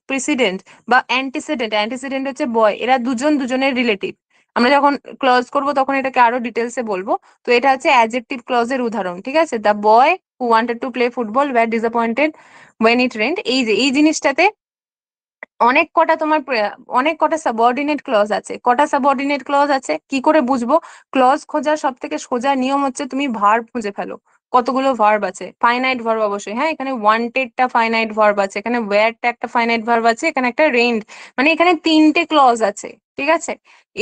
প্রেসিডেন্ট বা অ্যান্টিসিডেন্ট, অ্যান্টিসিডেন্ট হচ্ছে বয়, এরা দুজন দুজনের রিলেটিভ। আমরা যখন ক্লজ করব তখন এটাকে আরো ডিটেলসে বলবো। তো এটা হচ্ছে অ্যাডজেক্টিভ ক্লজের উদাহরণ। ঠিক আছে, the boy who wanted to play football were disappointed when it rained, এই যে এই জিনিসটাতে অনেক কটা তোমার অনেক কটা সাবঅর্ডিনেট ক্লজ আছে। কটা সাবঅর্ডিনেট ক্লজ আছে কি করে বুঝবো? ক্লজ খোঁজার সব থেকে সোজা নিয়ম হচ্ছে তুমি ভার্ব খুঁজে ফেলো। কতগুলো ভার্ব আছে? ফাইনাইট ভার্ব অবশ্যই, হ্যাঁ, এখানে ওয়ান্টেডটা ফাইনাইট ভার্ব আছে, এখানে ওয়্যারটা একটা ফাইনাইট ভার্ব আছে, এখানে একটা রেন্ড, মানে এখানে তিনটে ক্লজ আছে। ঠিক আছে,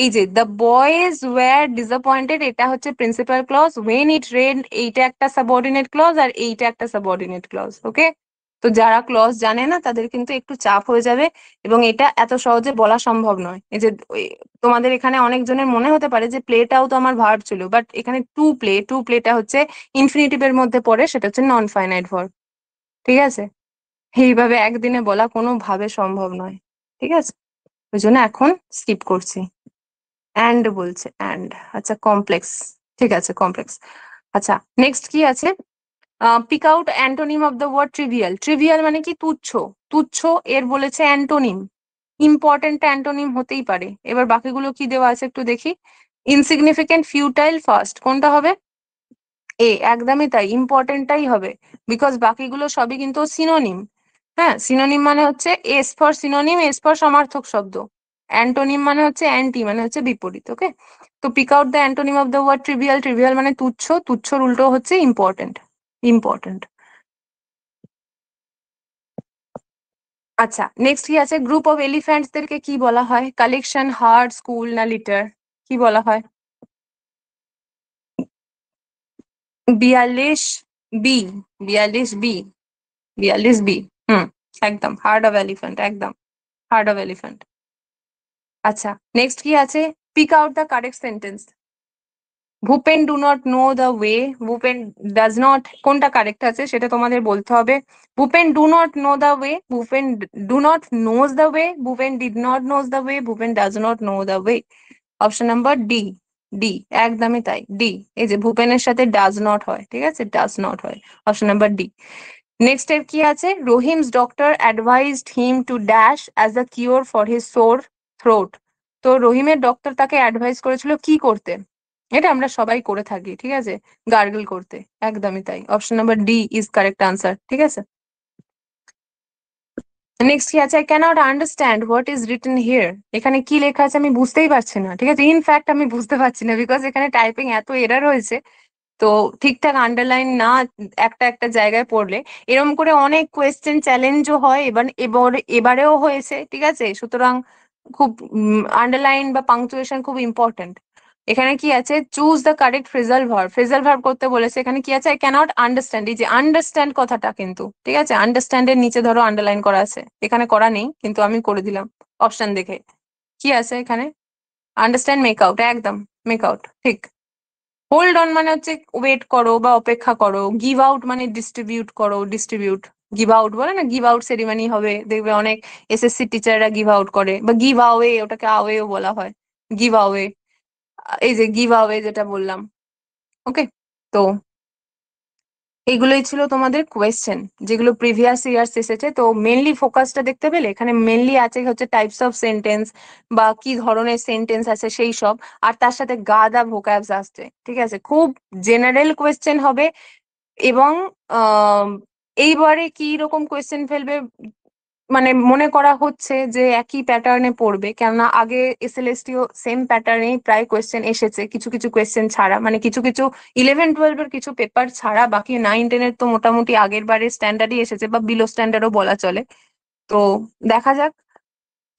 এই যে দ্য বয়েজ ওয়্যার ডিসঅ্যাপয়েন্টেড, এটা হচ্ছে প্রিন্সিপাল ক্লজ, ওয়েন ইট রেন্ড এইটা একটা সাবঅর্ডিনেট ক্লজ, আর এইটা একটা সাবঅর্ডিনেট ক্লজ। ওকে, তো যারা ক্লজ জানে না তাদের কিন্তু একটু চাপ হয়ে যাবে, এবং এটা এত সহজে বলা সম্ভব নয়। এই যে তোমাদের এখানে অনেকজনের মনে হতে পারে যে প্লেটাও তো আমার ভার্ব ছিল, বাট এখানে টু প্লে, টু প্লেটা হচ্ছে ইনফিনিটিভের মধ্যে পড়ে, সেটা হচ্ছে নন ফাইনাইট ভার্ব। ঠিক আছে, এইভাবে একদিনে বলা কোনো ভাবে সম্ভব নয়। ঠিক আছে, ওই জন্য এখন স্কিপ করছি। অ্যান্ড বলছে, অ্যান্ড, আচ্ছা কমপ্লেক্স, ঠিক আছে কমপ্লেক্স। আচ্ছা, নেক্সট কি আছে? Pick out antonym of the word trivial. Trivial মানে কি? তুচ্ছ, তুচ্ছ এর বলেছে অ্যান্টোনিম। ইম্পর্টেন্ট অ্যান্টোনিম হতেই পারে। এবার বাকিগুলো কি দেওয়া আছে একটু দেখি। ইনসিগনিফিকেন্ট, ফিউটাইল, ফার্স্ট, কোনটা হবে? এ, একদমই তাই, ইম্পর্টেন্টটাই হবে, বিকজ বাকিগুলো সবই কিন্তু সিনোনিম। হ্যাঁ, সিনোনিম মানে হচ্ছে S for synonym, S for সমার্থক শব্দ। অ্যান্টোনিম মানে হচ্ছে অ্যান্টি, মানে হচ্ছে বিপরীত। ওকে, তো pick out the antonym of the word trivial. Trivial মানে তুচ্ছ, তুচ্ছর উল্টো হচ্ছে ইম্পর্টেন্ট, ইম্পর্টেন্ট। আচ্ছা, নেক্সট কি আছে? গ্রুপ অফ এলিফ্যান্টস দেরকে কি বলা হয়? কালেকশন, হার্ড, স্কুল না লিটার? কি বলা হয়? 42 বি, 42 বি, 42 বি। হুম, একদম হার্ড অফ এলিফ্যান্ট, একদম হার্ড অফ এলিফ্যান্ট। আচ্ছা, নেক্সট কি আছে? Pick out the correct sentence. Bhupen do not know the way, Bhupen does not, কোনটা কারেক্ট আছে সেটা তোমাদের বলতে হবে। Bhupen do not know the way, Bhupen do not knows the way, Bhupen did not knows the way, Bhupen does not know the way. Option number D, D, একদমই তাই, D. এই যে ভূপেনের সাথে ডাজ নট হয়, ঠিক আছে, ডাজ নট হয়, অপশন নাম্বার ডি। নেক্সট এর কি আছে? Rahim's doctor অ্যাডভাইজড him to dash as a cure for his Soar throat. তো রহিমের ডক্টর তাকে অ্যাডভাইস করেছিল কি করতে? এটা আমরা সবাই করে থাকি, ঠিক আছে, গার্গল করতে, একদমই তাই, option number D is correct answer, ঠিক আছে। নেক্সট কি আছে? I cannot understand what is written here. এখানে কি লেখা আছে আমি বুঝতেই পারছি না, ঠিক আছে, ইনফ্যাক্ট আমি বুঝতে পারছি না, বিকজ এখানে টাইপিং এত এরার হয়েছে। তো ঠিকঠাক আন্ডারলাইন না একটা একটা জায়গায় পড়লে এরকম করে অনেক কোয়েশ্চেন চ্যালেঞ্জও হয়, এবারেও হয়েছে, ঠিক আছে। সুতরাং খুব আন্ডারলাইন বা পাংচুয়েশন খুব ইম্পর্টেন্ট। এখানে কি আছে? Choose the correct phrasal verb, phrasal verb করতে বলেছে। এখানে কি আছে? আই ক্যানট আন্ডারস্ট্যান্ড, এই যে আন্ডারস্ট্যান্ড কথাটা কিন্তু, ঠিক আছে, আন্ডারস্ট্যান্ড এর নিচে ধরো আন্ডারলাইন করা আছে, এখানে করা নেই কিন্তু আমি করে দিলাম অপশন দেখে। কি আছে এখানে? আন্ডারস্ট্যান্ড, মেক আউট, একদম মেক আউট, ঠিক। হোল্ড অন মানে হচ্ছে ওয়েট করো বা অপেক্ষা করো। গিভ আউট মানে ডিস্ট্রিবিউট করো, ডিস্ট্রিবিউট, গিভ আউট বলে না, গিভ আউট সেরিমনি হবে, দেখবে অনেক এসএসসি টিচাররা গিভ আউট করে, বা গিভ আওয়ে, ওটাকে আওয়েও বলা হয়, গিভ আওয়ে। এই যে গিভ আওয়ে যেটা বললাম, ওকে। তো এইগুলোই ছিল তোমাদের কোয়েশ্চেন যেগুলো প্রিভিয়াস ইয়ার্স এসেছে। তো মেনলি ফোকাসটা দেখতে পেলে এখানে মেনলি আছে হচ্ছে টাইপস অফ সেন্টেন্স বা কি ধরনের সেন্টেন্স আছে সেই সব, আর তার সাথে গাদা ভোকাবস আসছে, ঠিক আছে, খুব জেনারেল কোয়েশ্চেন হবে। এবং আহ এইবারে কি রকম কোয়েশ্চেন ফেলবে মানে মনে করা হচ্ছে যে একই প্যাটার্নে পড়বে, কেননা আগে এসএলএসটিও সেম প্যাটার্নেই প্রায় কোয়েশ্চেন এসেছে, কিছু কিছু কোয়েশ্চেন ছাড়া, মানে কিছু কিছু 11-12 এর কিছু পেপার ছাড়া বাকি 9-10 এর তো মোটামুটি আগের বারে স্ট্যান্ডার্ডই এসেছে বা বিলো স্ট্যান্ডার্ডও বলা চলে। তো দেখা যাক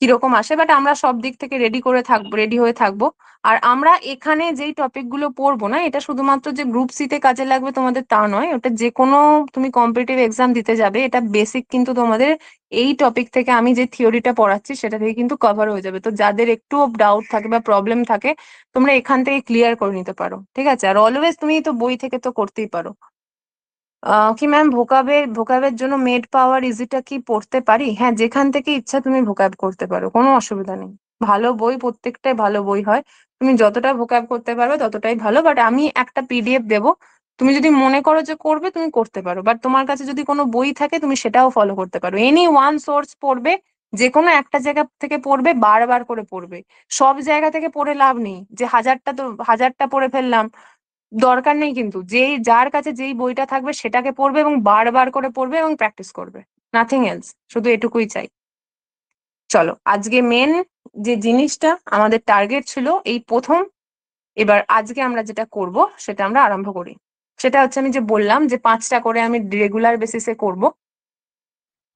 কিরকম আসে, বাট আমরা সব দিক থেকে রেডি করে থাকবো, রেডি হয়ে থাকবো। আর আমরা এখানে যেই টপিক গুলো পড়বো না, এটা শুধুমাত্র যে গ্রুপ সি তে কাজে লাগবে তোমাদের তা নয়, ওটা যে কোনো তুমি কম্পিটিটিভ এক্সাম দিতে যাবে, এটা বেসিক কিন্তু তোমাদের এই টপিক থেকে আমি যে থিওরিটা পড়াচ্ছি সেটা থেকে কিন্তু কভার হয়ে যাবে। তো যাদের একটু ডাউট থাকে বা প্রবলেম থাকে তোমরা এখান থেকে ক্লিয়ার করে নিতে পারো, ঠিক আছে। আর অলওয়েজ তুমি তো বই থেকে তো করতেই পারো। কি ম্যাম, ভোকাবের জন্য মেড পাওয়ার ইজিটা কি পড়তে পারি? হ্যাঁ, যেখান থেকে ইচ্ছা তুমি ভোকাব করতে পারো, কোনো অসুবিধা নেই। ভালো বই, প্রত্যেকটাই ভালো বই হয়, তুমি যতটা ভোকাব করতে পারবে ততটাই ভালো। বাট আমি একটা পিডিএফ দেবো, তুমি যদি মনে করো যে করবে তুমি করতে পারো, বাট তোমার কাছে যদি কোনো বই থাকে তুমি সেটাও ফলো করতে পারো। এনি ওয়ান সোর্স পড়বে, যে কোনো একটা জায়গা থেকে পড়বে, বারবার করে পড়বে। সব জায়গা থেকে পড়ে লাভ নেই যে হাজারটা পড়ে ফেললাম, দরকার নেই। কিন্তু যেই যার কাছে যেই বইটা থাকবে সেটাকে পড়বে এবং বারবার করে পড়বে এবং প্র্যাকটিস করবে, নাথিং এলস, শুধু এটুকুই চাই। চলো, আজকে মেন যে জিনিসটা আমাদের টার্গেট ছিল এই প্রথম, এবার আজকে আমরা যেটা করব সেটা আমরা আরম্ভ করি। সেটা হচ্ছে আমি যে বললাম যে 5টা করে আমি রেগুলার বেসিসে করব,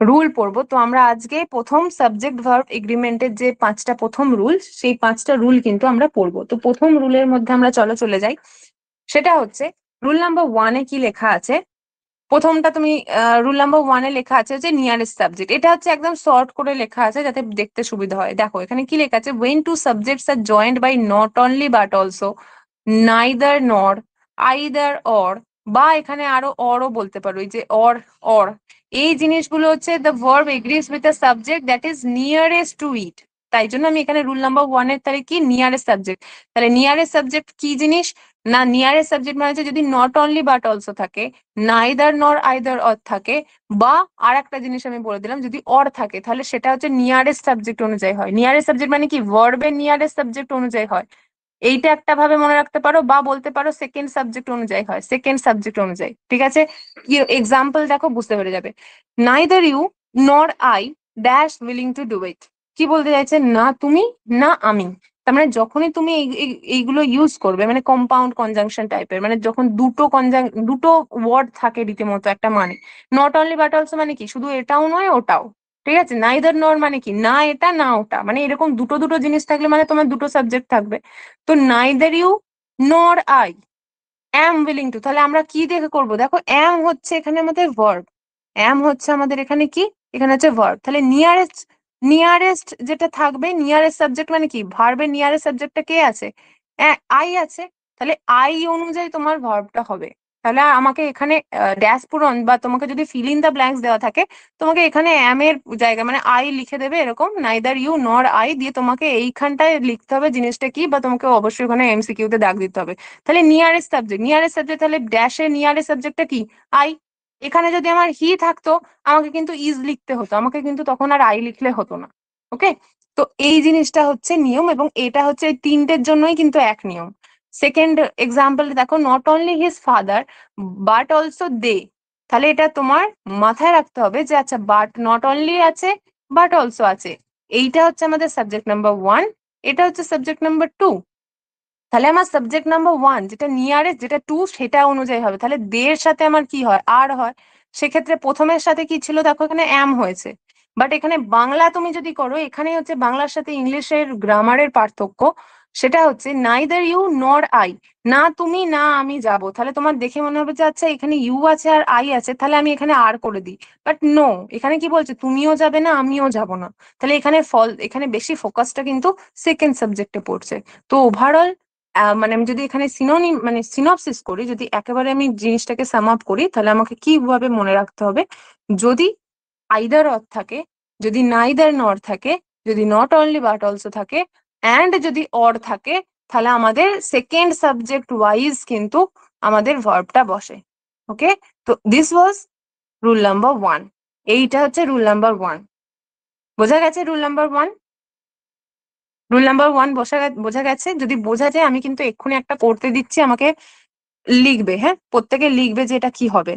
রুল পড়বো। তো আমরা আজকে প্রথম সাবজেক্ট ভার্ব এগ্রিমেন্টের যে 5টা প্রথম রুল, সেই 5টা রুল কিন্তু আমরা পড়বো। তো প্রথম রুলের মধ্যে আমরা চলে যাই। সেটা হচ্ছে রুল নাম্বার 1-এ কি লেখা আছে? প্রথমটা তুমি রুল নাম্বার 1-এ লেখা আছে যে নিয়ারেস্ট সাবজেক্ট, এটা হচ্ছে একদম শর্ট করে লেখা আছে যাতে দেখতে সুবিধা হয়। দেখো এখানে কি লেখা আছে? when two subjects are joined by not only but also neither nor either or, বা এখানে আরো অরও বলতে পারো, এই যে অর, এই জিনিসগুলো হচ্ছে the verb agrees with the subject that is nearest to it। তাই জন্য আমি এখানে রুল নাম্বার 1-এর তাহলে কি নিয়ারেস্ট সাবজেক্ট, তাহলে নিয়ারেস্ট সাবজেক্ট কি জিনিস না, নিয়ারেস্ট সাবজেক্ট মানে হচ্ছে যদি নট অনলি বাট অলসো থাকে, নাইদার নর আইদার অর থাকে, বা আর একটা জিনিস আমি বলে দিলাম যদি অর থাকে তাহলে সেটা হচ্ছে নিয়ারেস্ট সাবজেক্ট অনুযায়ী হয়। নিয়ারেস্ট সাবজেক্ট মানে কি ভার্বের নিয়ারেস্ট সাবজেক্ট অনুযায়ী হয়, এইটা একটা ভাবে মনে রাখতে পারো, বা বলতে পারো সেকেন্ড সাবজেক্ট অনুযায়ী হয়, সেকেন্ড সাবজেক্ট অনুযায়ী, ঠিক আছে। এক্সাম্পল দেখো বুঝতে পেরে যাবে। Neither you nor I dash willing to do it. কি বলতে চাইছে? না তুমি না আমি। তার মানে যখনই তুমি এইগুলো ইউজ করবে, মানে কম্পাউন্ড কনজাংশন টাইপের, মানে যখন দুটো ওয়ার্ড থাকে রীতিমতো একটা মানে। নট অনলি বাট অলসো মানে কি শুধু এটাও নয় ওটাও, ঠিক আছে। নাইদার নর মানে কি না এটা না ওটা, মানে এরকম দুটো দুটো জিনিস থাকলে মানে তোমার দুটো সাবজেক্ট থাকবে। তো neither you nor I am willing to, তাহলে আমরা কি দেখে করবো? দেখো অ্যাম হচ্ছে এখানে আমাদের ভার্ব, অ্যাম হচ্ছে আমাদের এখানে কি এখানে হচ্ছে ভার্ব। তাহলে নিয়ারেস্ট যেটা থাকবে, নিয়ারেস্ট সাবজেক্ট মানে কি, ভার্বের নিয়ারেস্ট সাবজেক্টটা কে আছে, আই আছে। তাহলে আই অনুযায়ী তোমার ভার্বটা হবে। তাহলে আমাকে এখানে ড্যাশ পূরণ বা তোমাকে যদি ফিল ইন দ্য ব্ল্যাঙ্কস দেওয়া থাকে, তোমাকে এখানে অ্যাম এর জায়গা মানে আই লিখে দেবে, এরকম নাইদার ইউ নর আই দিয়ে তোমাকে এইখানটায় লিখতে হবে জিনিসটা কি, বা তোমাকে অবশ্যই ওখানে এমসিকিউ তে দাগ দিতে হবে। তাহলে নিয়ারেস্ট সাবজেক্ট তাহলে ড্যাশের নিয়ারেস্ট সাবজেক্টটা কি, আই। এখানে যদি আমার হি থাকতো, আমাকে কিন্তু ইজ লিখতে হতো, আমাকে কিন্তু তখন আর আই লিখলে হতো না। ওকে, তো এই জিনিসটা হচ্ছে নিয়ম, এবং এটা হচ্ছে এই তিনটের জন্যই কিন্তু এক নিয়ম। সেকেন্ড এক্সাম্পল দেখো, not only his father but also they. তাহলে এটা তোমার মাথায় রাখতে হবে যে আচ্ছা, বাট নট অনলি আছে, বাট অলসো আছে। এইটা হচ্ছে আমাদের সাবজেক্ট নাম্বার 1, এটা হচ্ছে সাবজেক্ট নাম্বার 2। তাহলে আমার সাবজেক্ট নাম্বার 1 যেটা নিয়ারেস্ট, যেটা 2 সেটা অনুযায়ী হবে। তাহলে দের সাথে আমার কি হয়, আর হয়। সেক্ষেত্রে প্রথমের সাথে কি ছিল, দেখো এখানে অ্যাম হয়েছে। বাট এখানে বাংলা তুমি যদি করো, এখানে হচ্ছে বাংলার সাথে ইংলিশের গ্রামারের পার্থক্য। সেটা হচ্ছে নাইদার ইউ নর আই, না তুমি না আমি যাব। তাহলে তোমার দেখে মনে হবে যে আচ্ছা এখানে ইউ আছে আর আই আছে, তাহলে আমি এখানে আর করে দিই। বাট নো, এখানে কি বলছে, তুমিও যাবে না আমিও যাব না। তাহলে এখানে বেশি ফোকাসটা কিন্তু সেকেন্ড সাবজেক্টে পড়ছে। তো ওভারঅল মানে আমি যদি এখানে সিনোনিম মানে সিনপসিস করি, যদি একেবারে আমি জিনিসটাকে সাম আপ করি, তাহলে আমাকে কিভাবে মনে রাখতে হবে, যদি আইদার অর থাকে, যদি নাইদার নর থাকে, যদি নট অনলি বাট অলসো থাকে, অ্যান্ড যদি অর থাকে, তাহলে আমাদের সেকেন্ড সাবজেক্ট ওয়াইজ কিন্তু আমাদের ভার্বটা বসে। ওকে, তো দিস ওয়াজ রুল নাম্বার 1। এইটা হচ্ছে রুল নাম্বার 1। বোঝা গেছে রুল নাম্বার 1? রুল নাম্বার 1 বোঝা গেছে? যদি বোঝা যায়, আমি কিন্তু এক্ষুনি একটা করতে দিচ্ছি, আমাকে লিখবে, হ্যাঁ, প্রত্যেকে লিখবে যে এটা কি হবে।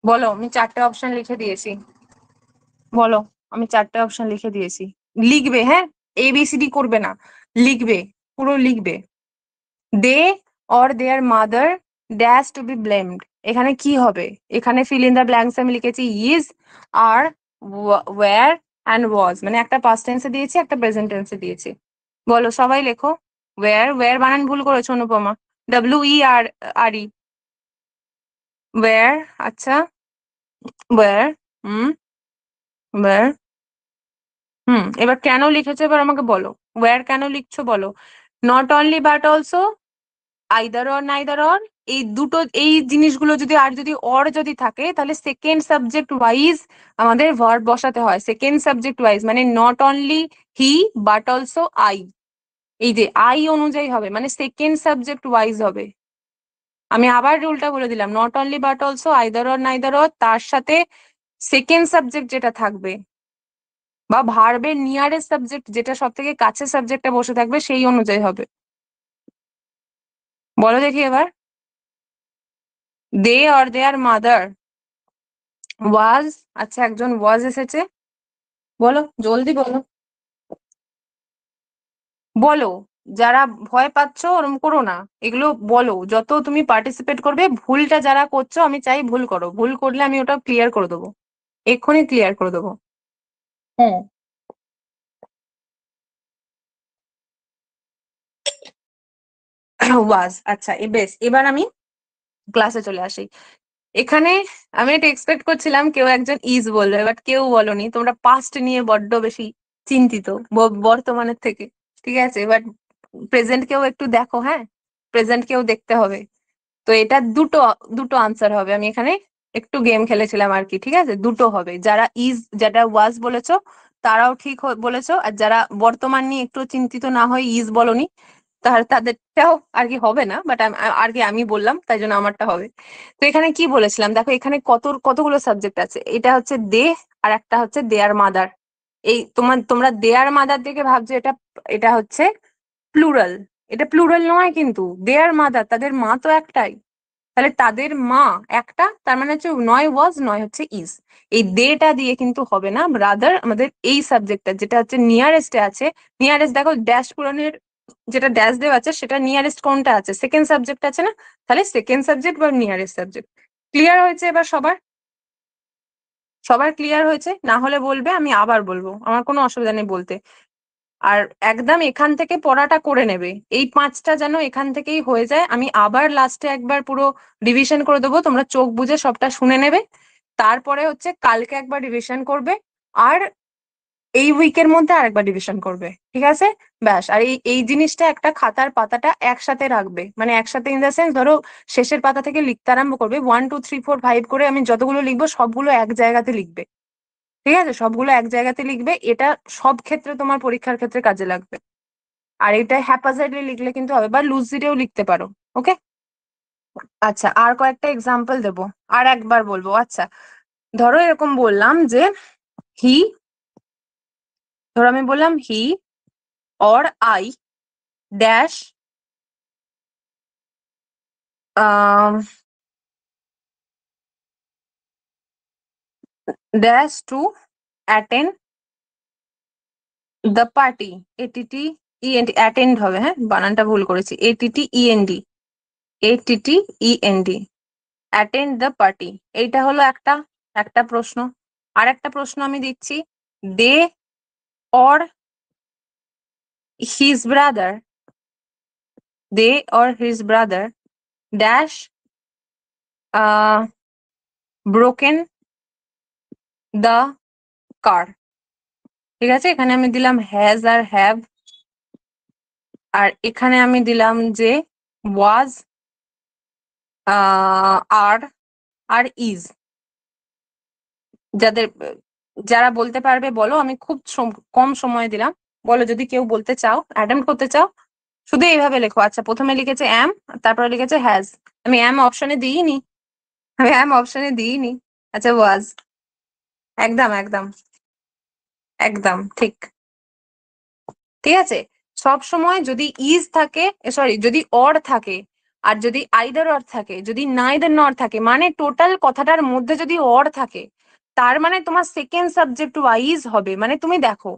বলো, আমি 4টে অপশন লিখে দিয়েছি। বলো, আমি 4টে অপশন লিখে দিয়েছি। লিখবে, হ্যাঁ, ABCD করবে না, লিখবে, পুরো লিখবে। They or their mother dash to be blamed, এখানে কি হবে, এখানে ফিল ইন দ্য ব্ল্যাঙ্কস আমি লিখেছি is, are, were and was, মানে একটা পাস্ট টেন্সে দিয়েছি, একটা প্রেজেন্ট টেন্সে দিয়েছি। বলো, সবাই লেখো। ওয়্যার বানান ভুল করেছো অনুপমা, WER, ওয়্যার, আচ্ছা, ওয়্যার, হুম, ওয়্যার, এবার কেন লিখেছো, এবার আমাকে বলো, ওয়্যার কেন লিখছো বলো। Not only but also, either or neither or, এই দুটো, এই জিনিসগুলো যদি, আর যদি অর যদি থাকে, তাহলে সেকেন্ড সাবজেক্ট ওয়াইজ আমাদের ভার্ব বসাতে হয়। সেকেন্ড সাবজেক্ট ওয়াইজ মানে not only he but also I, এই যে আই অনুযায়ী হবে, মানে সেকেন্ড সাবজেক্ট ওয়াইজ হবে। আমি আবার রুলটা বলে দিলাম, not only but also, either or neither or, তার সাথে সেকেন্ড সাবজেক্ট যেটা থাকবে, বা ভার্বের নিয়ারেস্ট সাবজেক্ট যেটা সব থেকে কাছে সাবজেক্টে বসে থাকবে, সেই অনুযায়ী হবে। বলো দেখি এবার। দে অর দেয়ার মাদার ওয়াজ, আচ্ছা একজন ওয়াজ এসেছে, বলো জলদি বলো। বলো, যারা ভয় পাচ্ছ ওরম করো না, এগুলো বলো, যত তুমি পার্টিসিপেট করবে, ভুলটা যারা করছো আমি চাই ভুল করো, ভুল করলে আমি ওটা ক্লিয়ার করে দেবো, এক্ষুনি ক্লিয়ার করে দেবো। হুম। ওয়াজ, আচ্ছা বেশ, এবার আমি ক্লাসে চলে আসি। এখানে আমি এটা এক্সপেক্ট করছিলাম কেউ একজন ইজ বলবে, বাট কেউ বলনি, তোমরা পাস্ট নিয়ে বড্ড বেশি চিন্তিত বর্তমানের থেকে। ঠিক আছে, বাট প্রেজেন্ট কেও একটু দেখো, হ্যাঁ, প্রেজেন্ট কেও দেখতে হবে। তো এটা দুটো দুটো আনসার হবে, আমি এখানে একটু গেম খেলেছিলাম আর কি। ঠিক আছে, দুটো হবে, যারা যেটা ওয়াজ বলেছো তারাও ঠিক বলেছো, আর যারা বর্তমান নিয়ে একটু চিন্তিত না হয় ইজ বলনি, তাদেরটাও আর কি হবে না, বাট আর কি আমি বললাম তাই জন্য আমারটা হবে। তো এখানে কি বলেছিলাম দেখো, এখানে কতগুলো সাবজেক্ট আছে, এটা হচ্ছে দে, আর একটা হচ্ছে দেয়ার মাদার। এই তোমরা দেয়ার মাদার দেখে ভাবছো এটা, এটা হচ্ছে প্লুরাল। এটা প্লুরাল নয় কিন্তু, দেয়ার মাদার, তাদের মা তো একটাই। তাহলে তাদের মা একটা, তার মানে হচ্ছে নয় ওয়াজ নয় হচ্ছে ইজ। এই দেটা দিয়ে কিন্তু হবে না, রাদার আমাদের এই সাবজেক্টটা যেটা হচ্ছে নিয়ারেস্টে আছে, নিয়ারেস্ট দেখো ড্যাশ পূরণের যেটা ড্যাশ দেওয়া আছে সেটা নিয়ারেস্ট কোনটা আছে, সেকেন্ড সাবজেক্ট আছে না, তাহলে সেকেন্ড সাবজেক্ট বা নিয়ারেস্ট সাবজেক্ট। ক্লিয়ার হয়েছে এবার সবার? সবার ক্লিয়ার হয়েছে? না হলে বলবে, আমি আবার বলবো, আমার কোনো অসুবিধা নেই বলতে। আর একদম এখান থেকে পড়াটা করে নেবে, এই পাঁচটা যেন এখান থেকেই হয়ে যায়। আমি আবার লাস্টে একবার পুরো রিভিশন করে দেবো, তোমরা চোখ বুজে সবটা শুনে নেবে। তারপরে হচ্ছে কালকে একবার রিভিশন করবে, আর এই উইকের মধ্যে আরেকবার রিভিশন করবে, ঠিক আছে? ব্যাস। আর এই এই জিনিসটা একটা খাতার পাতাটা একসাথে রাখবে, মানে একসাথে ইন দ্য সেন্স ধরো শেষের পাতা থেকে লিখতে আরম্ভ করবে, 1 2 3 4 5 করে আমি যতগুলো লিখবো সবগুলো এক জায়গাতে লিখবে, ঠিক আছে? সবগুলো এক জায়গাতে লিখবে, এটা সব ক্ষেত্রে তোমার পরীক্ষার ক্ষেত্রে কাজে লাগবে। আর এটা হ্যাপাজার্ডলি লিখলে কিন্তু হবে, বা লুজিডেও লিখতে পারো। ওকে, আচ্ছা আর কয়েকটা এক্সাম্পল দেবো, আর একবার বলবো। আচ্ছা ধরো এরকম বললাম যে হি, ধরো আমি বললাম he or I dash dash to attend the party, ATT END, attend হবে, হ্যাঁ বানানটা ভুল করেছি, ATT END, ATT END, attend the party. এইটা হলো একটা একটা প্রশ্ন। আর একটা প্রশ্ন আমি দিচ্ছি, they or his brother, they or his brother dash broken the car. ঠিক আছে, এখানে আমি দিলাম হ্যাজ আর হ্যাভ, আর এখানে আমি দিলাম যে ওয়াজ আর আর ইজ। যাদের যারা বলতে পারবে বলো, আমি খুব কম সময় দিলাম, বলো যদি কেউ বলতে চাও, অ্যাটেম্প করতে চাও। শুধু এইভাবে লেখো। আচ্ছা প্রথমে লিখেছে অ্যাম, তারপরে লিখেছে হ্যাজ, আমি অ্যাম অপশনে দিইনি, আমি অ্যাম অপশনে দিইনি। আচ্ছা ওয়াজ, একদম একদম একদম ঠিক, ঠিক আছে। সব সময় যদি ইজ থাকে, সরি যদি অর থাকে, আর যদি আইদার অর থাকে, যদি নাইদার নর থাকে, মানে টোটাল কথাটার মধ্যে যদি অর থাকে, তার মানে তোমার সেকেন্ড সাবজেক্ট ওয়াইজ হবে। মানে তুমি দেখো,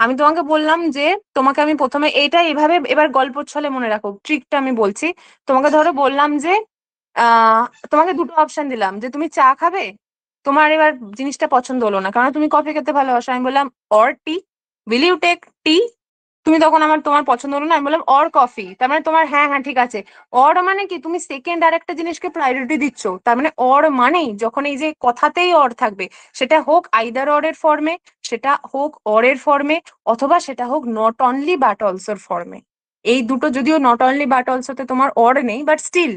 আমি তোমাকে বললাম যে তোমাকে আমি প্রথমে এইটা এভাবে, এবার গল্প ছলে মনে রাখো, ট্রিকটা আমি বলছি তোমাকে। ধরো বললাম যে আহ তোমাকে দুটো অপশন দিলাম যে তুমি চা খাবে, তোমার এবার জিনিসটা পছন্দ হলো না, কারণ তুমি কফি খেতে ভালোবাসো, আমি বললাম or tea, will you take tea? তুমি তখন আমার তোমার পছন্দ হলো না, আমি বললাম অর কফি, তার মানে তোমার হ্যাঁ হ্যাঁ ঠিক আছে। অর মানে কি, তুমি সেকেন্ড আর একটা জিনিসকে প্রায়োরিটি দিচ্ছ, তার মানে অর মানেই যখন এই যে কথাতেই অর থাকবে, সেটা হোক আইদার অর এর ফর্মে, সেটা হোক অর এর ফর্মে, অথবা সেটা হোক নট অনলি বাট অলসোর ফর্মে। এই দুটো যদিও নট অনলি বাট অলসোতে তোমার অর নেই, বাট স্টিল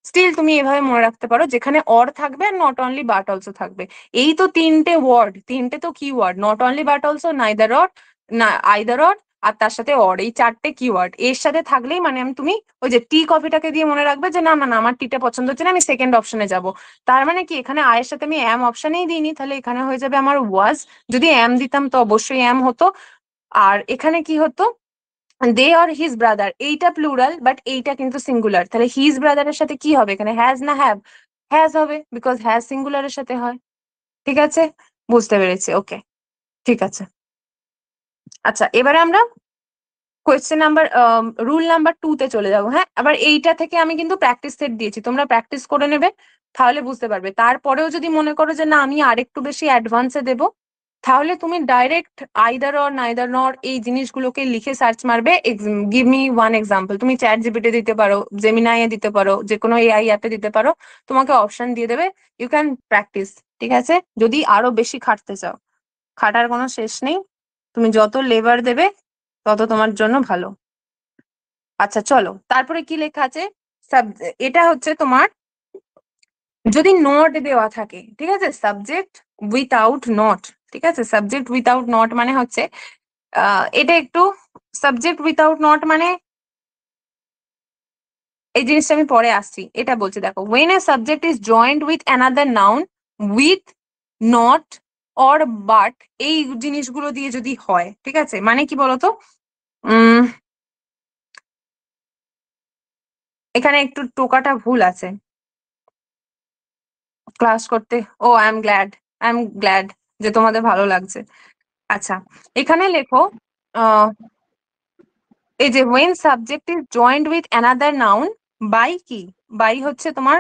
স্টিল তুমি এভাবে মনে রাখতে পারো, যেখানে অর থাকবে আর নট অনলি বাট অলসো থাকবে। এই তো তিনটে ওয়ার্ড, তিনটে তো কি word, not only but also, neither or, না আইদার অর, আর তার সাথে অর, এই চারটে কিওয়ার্ড এর সাথে থাকলেই মানে আমি তুমি ওই যে টি কফিটাকে দিয়ে মনে রাখবে যে না না না আমার টিটা পছন্দ হচ্ছে না, আমি সেকেন্ড অপশনে যাব। তার মানে কি, এখানে আয়ের সাথে আমি অ্যাম অপশনেই দিইনি, তাহলে এখানে হয়ে যাবে আমার ওয়াজ। যদি অ্যাম দিতাম তো অবশ্যই অ্যাম হতো। আর এখানে কি হতো, দে অর হিজ ব্রাদার, এইটা প্লুরাল বাট এইটা কিন্তু সিঙ্গুলার, তাহলে হিজ ব্রাদারের সাথে কি হবে এখানে, হ্যাজ না হ্যাভ? হ্যাজ হবে, বিকজ হ্যাজ সিঙ্গুলারের সাথে হয়। ঠিক আছে, বুঝতে পেরেছি, ওকে ঠিক আছে। আচ্ছা এবারে আমরা কোয়েশ্চেন নাম্বার রুল নাম্বার 2 তে চলে যাবো। হ্যাঁ, আবার এইটা থেকে আমি কিন্তু প্র্যাকটিস সেট দিয়েছি, তোমরা প্র্যাকটিস করে নেবে, তাহলে বুঝতে পারবে। তারপরেও যদি মনে করো যে না আমি আরেকটু বেশি অ্যাডভান্সে দেবো, তাহলে তুমি ডাইরেক্ট আইদার অর নাইদার নর এই জিনিসগুলোকে লিখে সার্চ মারবে, গিভ মি ওয়ান এক্সাম্পল। তুমি চ্যাট জিপিটি দিতে পারো, জেমিনাই এ দিতে পারো, যে কোনো এআই অ্যাপে দিতে পারো, তোমাকে অপশন দিয়ে দেবে, ইউ ক্যান প্র্যাকটিস। ঠিক আছে, যদি আরো বেশি খাটতে চাও, খাটার কোনো শেষ নেই, তুমি যত লেবার দেবে তত তোমার জন্য ভালো। আচ্ছা চলো, তারপরে কি লেখা আছে, এটা হচ্ছে তোমার যদি নট দেওয়া থাকে, ঠিক আছে, সাবজেক্ট উইথাউট নট। ঠিক আছে, সাবজেক্ট উইথাউট নট মানে হচ্ছে এটা একটু, সাবজেক্ট উইথাউট নট মানে এই জিনিসটা আমি পরে আসছি, এটা বলছি দেখো, when a subject is joined with another noun with not or but, এই জিনিসগুলো দিয়ে যদি হয়, ঠিক আছে, মানে কি বলতো, উম এখানে একটু টোকাটা ভুল আছে, ক্লাস করতে। ও আই এম গ্ল্যাড যে তোমাদের ভালো লাগছে। আচ্ছা, এখানে লেখো এই যে when subject is joined with another noun by কি, বাই হচ্ছে তোমার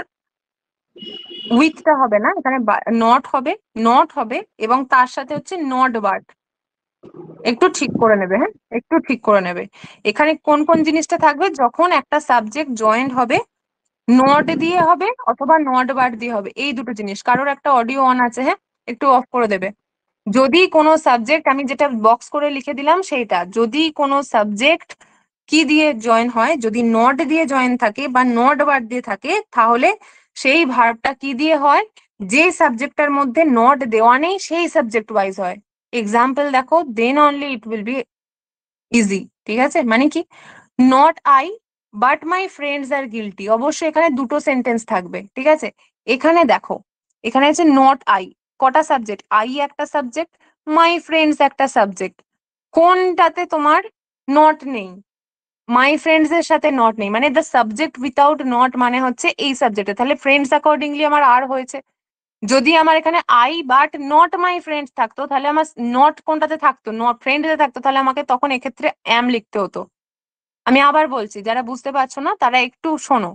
উইথটা হবে না, এখানে নট হবে এবং তার সাথে হচ্ছে নট বাট। একটু ঠিক করে নেবে, হ্যাঁ একটু ঠিক করে নেবে। এখানে কোন কোন জিনিসটা থাকবে, যখন একটা সাবজেক্ট জয়েন্ট হবে নট দিয়ে হবে অথবা নট বাট দিয়ে হবে, এই দুটো জিনিস। কারোর একটা অডিও অন আছে, হ্যাঁ একটু অফ করে দেবে। যদি কোনো সাবজেক্ট, আমি যেটা বক্স করে লিখে দিলাম সেইটা, যদি কোনো সাবজেক্ট কি দিয়ে জয়েন হয়, যদি নট দিয়ে জয়েন থাকে বা নট বাট দিয়ে থাকে, তাহলে সেই ভার্বটা কি দিয়ে হয়, যে সাবজেক্টটার মধ্যে নট দেওয়া নেই সেই সাবজেক্ট ওয়াইজ হয়। এক্সাম্পল দেখো, then only it will be easy. ঠিক আছে, মানে কি, not I but my friends are guilty, অবশ্যই এখানে দুটো সেন্টেন্স থাকবে। ঠিক আছে, এখানে দেখো, এখানে আছে নট আই, কটা সাবজেক্ট, আই একটা সাবজেক্ট, মাই ফ্রেন্ডস একটা সাবজেক্ট, কোনটাতে তোমার নট নেই, মাই ফ্রেন্ডস এর সাথে নট নেই, মানে দ্য সাবজেক্ট উইথাউট নট মানে হচ্ছে এই সাবজেক্টে, তাহলে ফ্রেন্ডস অ্যাকর্ডিংলি আমার আর হয়েছে। যদি আমার এখানে I but not my friends থাকতো, তাহলে আমার নট কোনটাতে থাকতো, নট ফ্রেন্ডসে থাকতো, তাহলে আমাকে তখন এক্ষেত্রে অ্যাম লিখতে হতো। আমি আবার বলছি, যারা বুঝতে পারছো না তারা একটু শোনো।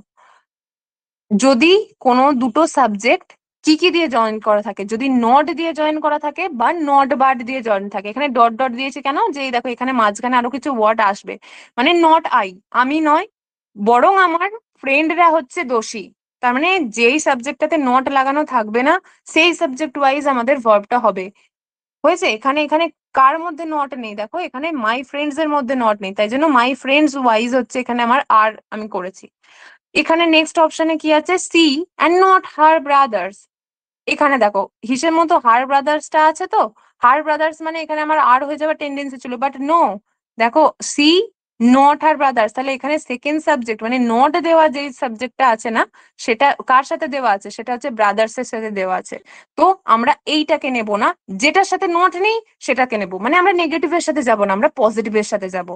যদি কোনো দুটো সাবজেক্ট কি কি দিয়ে জয়েন করা থাকে, যদি নট দিয়ে জয়েন করা থাকে বা নট বাট দিয়ে জয়েন থাকে, এখানে ডট ডট দিয়েছি কেন, যে এই দেখো এখানে মাঝখানে আরো কিছু ওয়ার্ড আসবে, মানে নট আই, আমি নয়, বরং আমার ফ্রেন্ডরা হচ্ছে দোষী। তার মানে যেই সাবজেক্টটাতে নট লাগানো থাকবে না সেই সাবজেক্ট ওয়াইজ আমাদের ভার্বটা হবে। হয়েছে, এখানে এখানে কার মধ্যে নট নেই, দেখো এখানে মাই ফ্রেন্ডস এর মধ্যে নট নেই, তাই জন্য মাই ফ্রেন্ডস ওয়াইজ হচ্ছে এখানে আমার আর আমি করেছি। এখানে নেক্সট অপশনে কি আছে, C and not her brothers. এখানে দেখো হিসের মতো হার ব্রাদার্সটা আছে, তো হার ব্রাদার্স মানে এখানে আমার আর হয়ে যাওয়ার টেন্ডেন্সি ছিল, বাট নো, দেখো সি নট হার ব্রাদার্স, তাহলে এখানে সেকেন্ড সাবজেক্ট মানে নট দেওয়া যে সাবজেক্টটা আছে না, সেটা কার সাথে দেওয়া আছে, সেটা হচ্ছে ব্রাদার্স এর সাথে দেওয়া আছে। তো আমরা এইটাকে নেব না, যেটার সাথে নট নেই সেটাকে নেব, মানে আমরা নেগেটিভের সাথে যাব না, আমরা পজিটিভের সাথে যাব।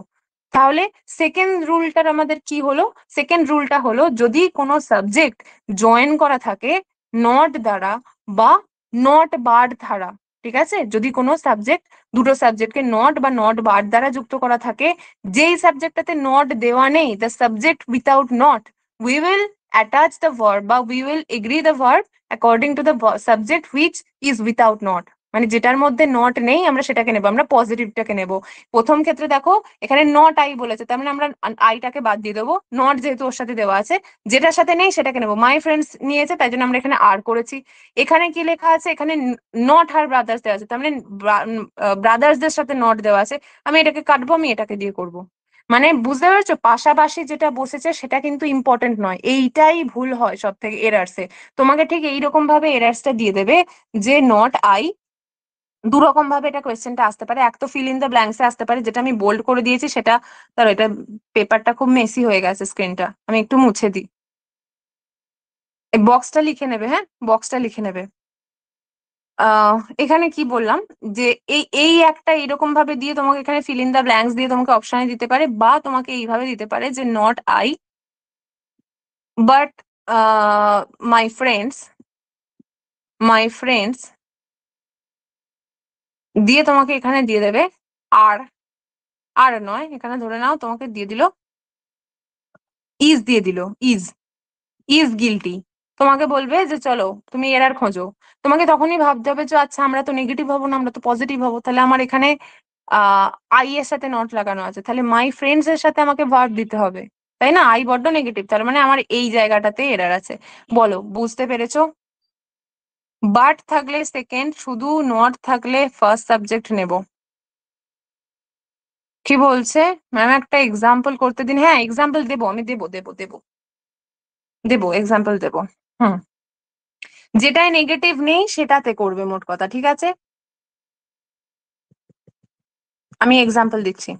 তাহলে সেকেন্ড রুলটার আমাদের কি হলো, সেকেন্ড রুলটা হলো যদি কোনো সাবজেক্ট জয়েন করা থাকে নট দ্বারা বা নট বার দ্বারা, ঠিক আছে, যদি কোনো সাবজেক্ট দুটো সাবজেক্টকে নট বা নট বার দ্বারা যুক্ত করা থাকে, যেই সাবজেক্টটাতে নট দেওয়া নেই, the subject without not, we will attach the verb বা we will agree the verb according to the subject which is without not, মানে যেটার মধ্যে নট নেই আমরা সেটাকে নেবো, আমরা পজিটিভটাকে নেব। প্রথম ক্ষেত্রে দেখো এখানে নট আই বলেছে, তার মানে আমরা আইটাকে বাদ দিয়ে দেবো, নট যেহেতু ওর সাথে দেওয়া আছে, যেটার সাথে নেই সেটাকে নেবো, মাই ফ্রেন্ডস নিয়েছে তাই জন্য আমরা এখানে আর করেছি। এখানে কি লেখা আছে, এখানে নট হার ব্রাদার্স দেওয়া আছে, তার মানে ব্রাদার্সদের সাথে নট দেওয়া আছে, আমি এটাকে কাটবো, আমি এটাকে দিয়ে করব। মানে বুঝতে পারছো, পাশাপাশি যেটা বসেছে সেটা কিন্তু ইম্পর্টেন্ট নয়, এইটাই ভুল হয় সব থেকে এরার্সে। তোমাকে ঠিক এইরকম ভাবে এরার্সটা দিয়ে দেবে যে নট আই, দু রকম ভাবে এটা কোয়েশ্চেনটা আসতে পারে, এক তো ফিল ইন দ্য ব্ল্যাঙ্কসে আসতে পারে, যেটা আমি বোল্ড করে দিয়েছি সেটা, তার এটা পেপারটা খুব মেসি হয়ে গেছে, স্ক্রিনটা আমি একটু মুছে দিই। এই বক্সটা লিখে নেবে, হ্যাঁ বক্সটা লিখে নেবে। এখানে কি বললাম, যে এই এই একটা এরকম ভাবে দিয়ে তোমাকে এখানে ফিল ইন দ্য ব্ল্যাঙ্কস দিয়ে তোমাকে অপশনে দিতে পারে, বা তোমাকে এইভাবে দিতে পারে যে not I but my friends, my friends দিয়ে তোমাকে এখানে দিয়ে দেবে আর, আর নয়, এখানে ধরে নাও তোমাকে দিয়ে দিল ইজ, দিয়ে দিল ইজ, ইজ গিলটি। তোমাকে বলবে যে চলো তুমি এরার খোঁজো, তোমাকে তখনই ভাবতে হবে যে আচ্ছা আমরা তো নেগেটিভ হবো না, আমরা তো পজিটিভ হবো, তাহলে আমার এখানে আই এর সাথে নট লাগানো আছে, তাহলে মাই ফ্রেন্ডস এর সাথে আমাকে ভার্ব দিতে হবে, তাই না, আই বড্ড নেগেটিভ, তার মানে আমার এই জায়গাটাতে এরার আছে। বলো বুঝতে পেরেছো? বাট থাকলে সেকেন্ড, শুধু নট থাকলে ফার্স্ট সাবজেক্ট নেব। কি বলছে ম্যাম, একটা এক্সাম্পল করতে দিন, হ্যাঁ এক্সাম্পল দেবো, আমি দেবো দেবো দেবো দেবো এক্সাম্পল দেবো। হুম, যেটাই নেগেটিভ নেই সেটাতে করবে মোট কথা, ঠিক আছে, আমি এক্সাম্পল দিচ্ছি।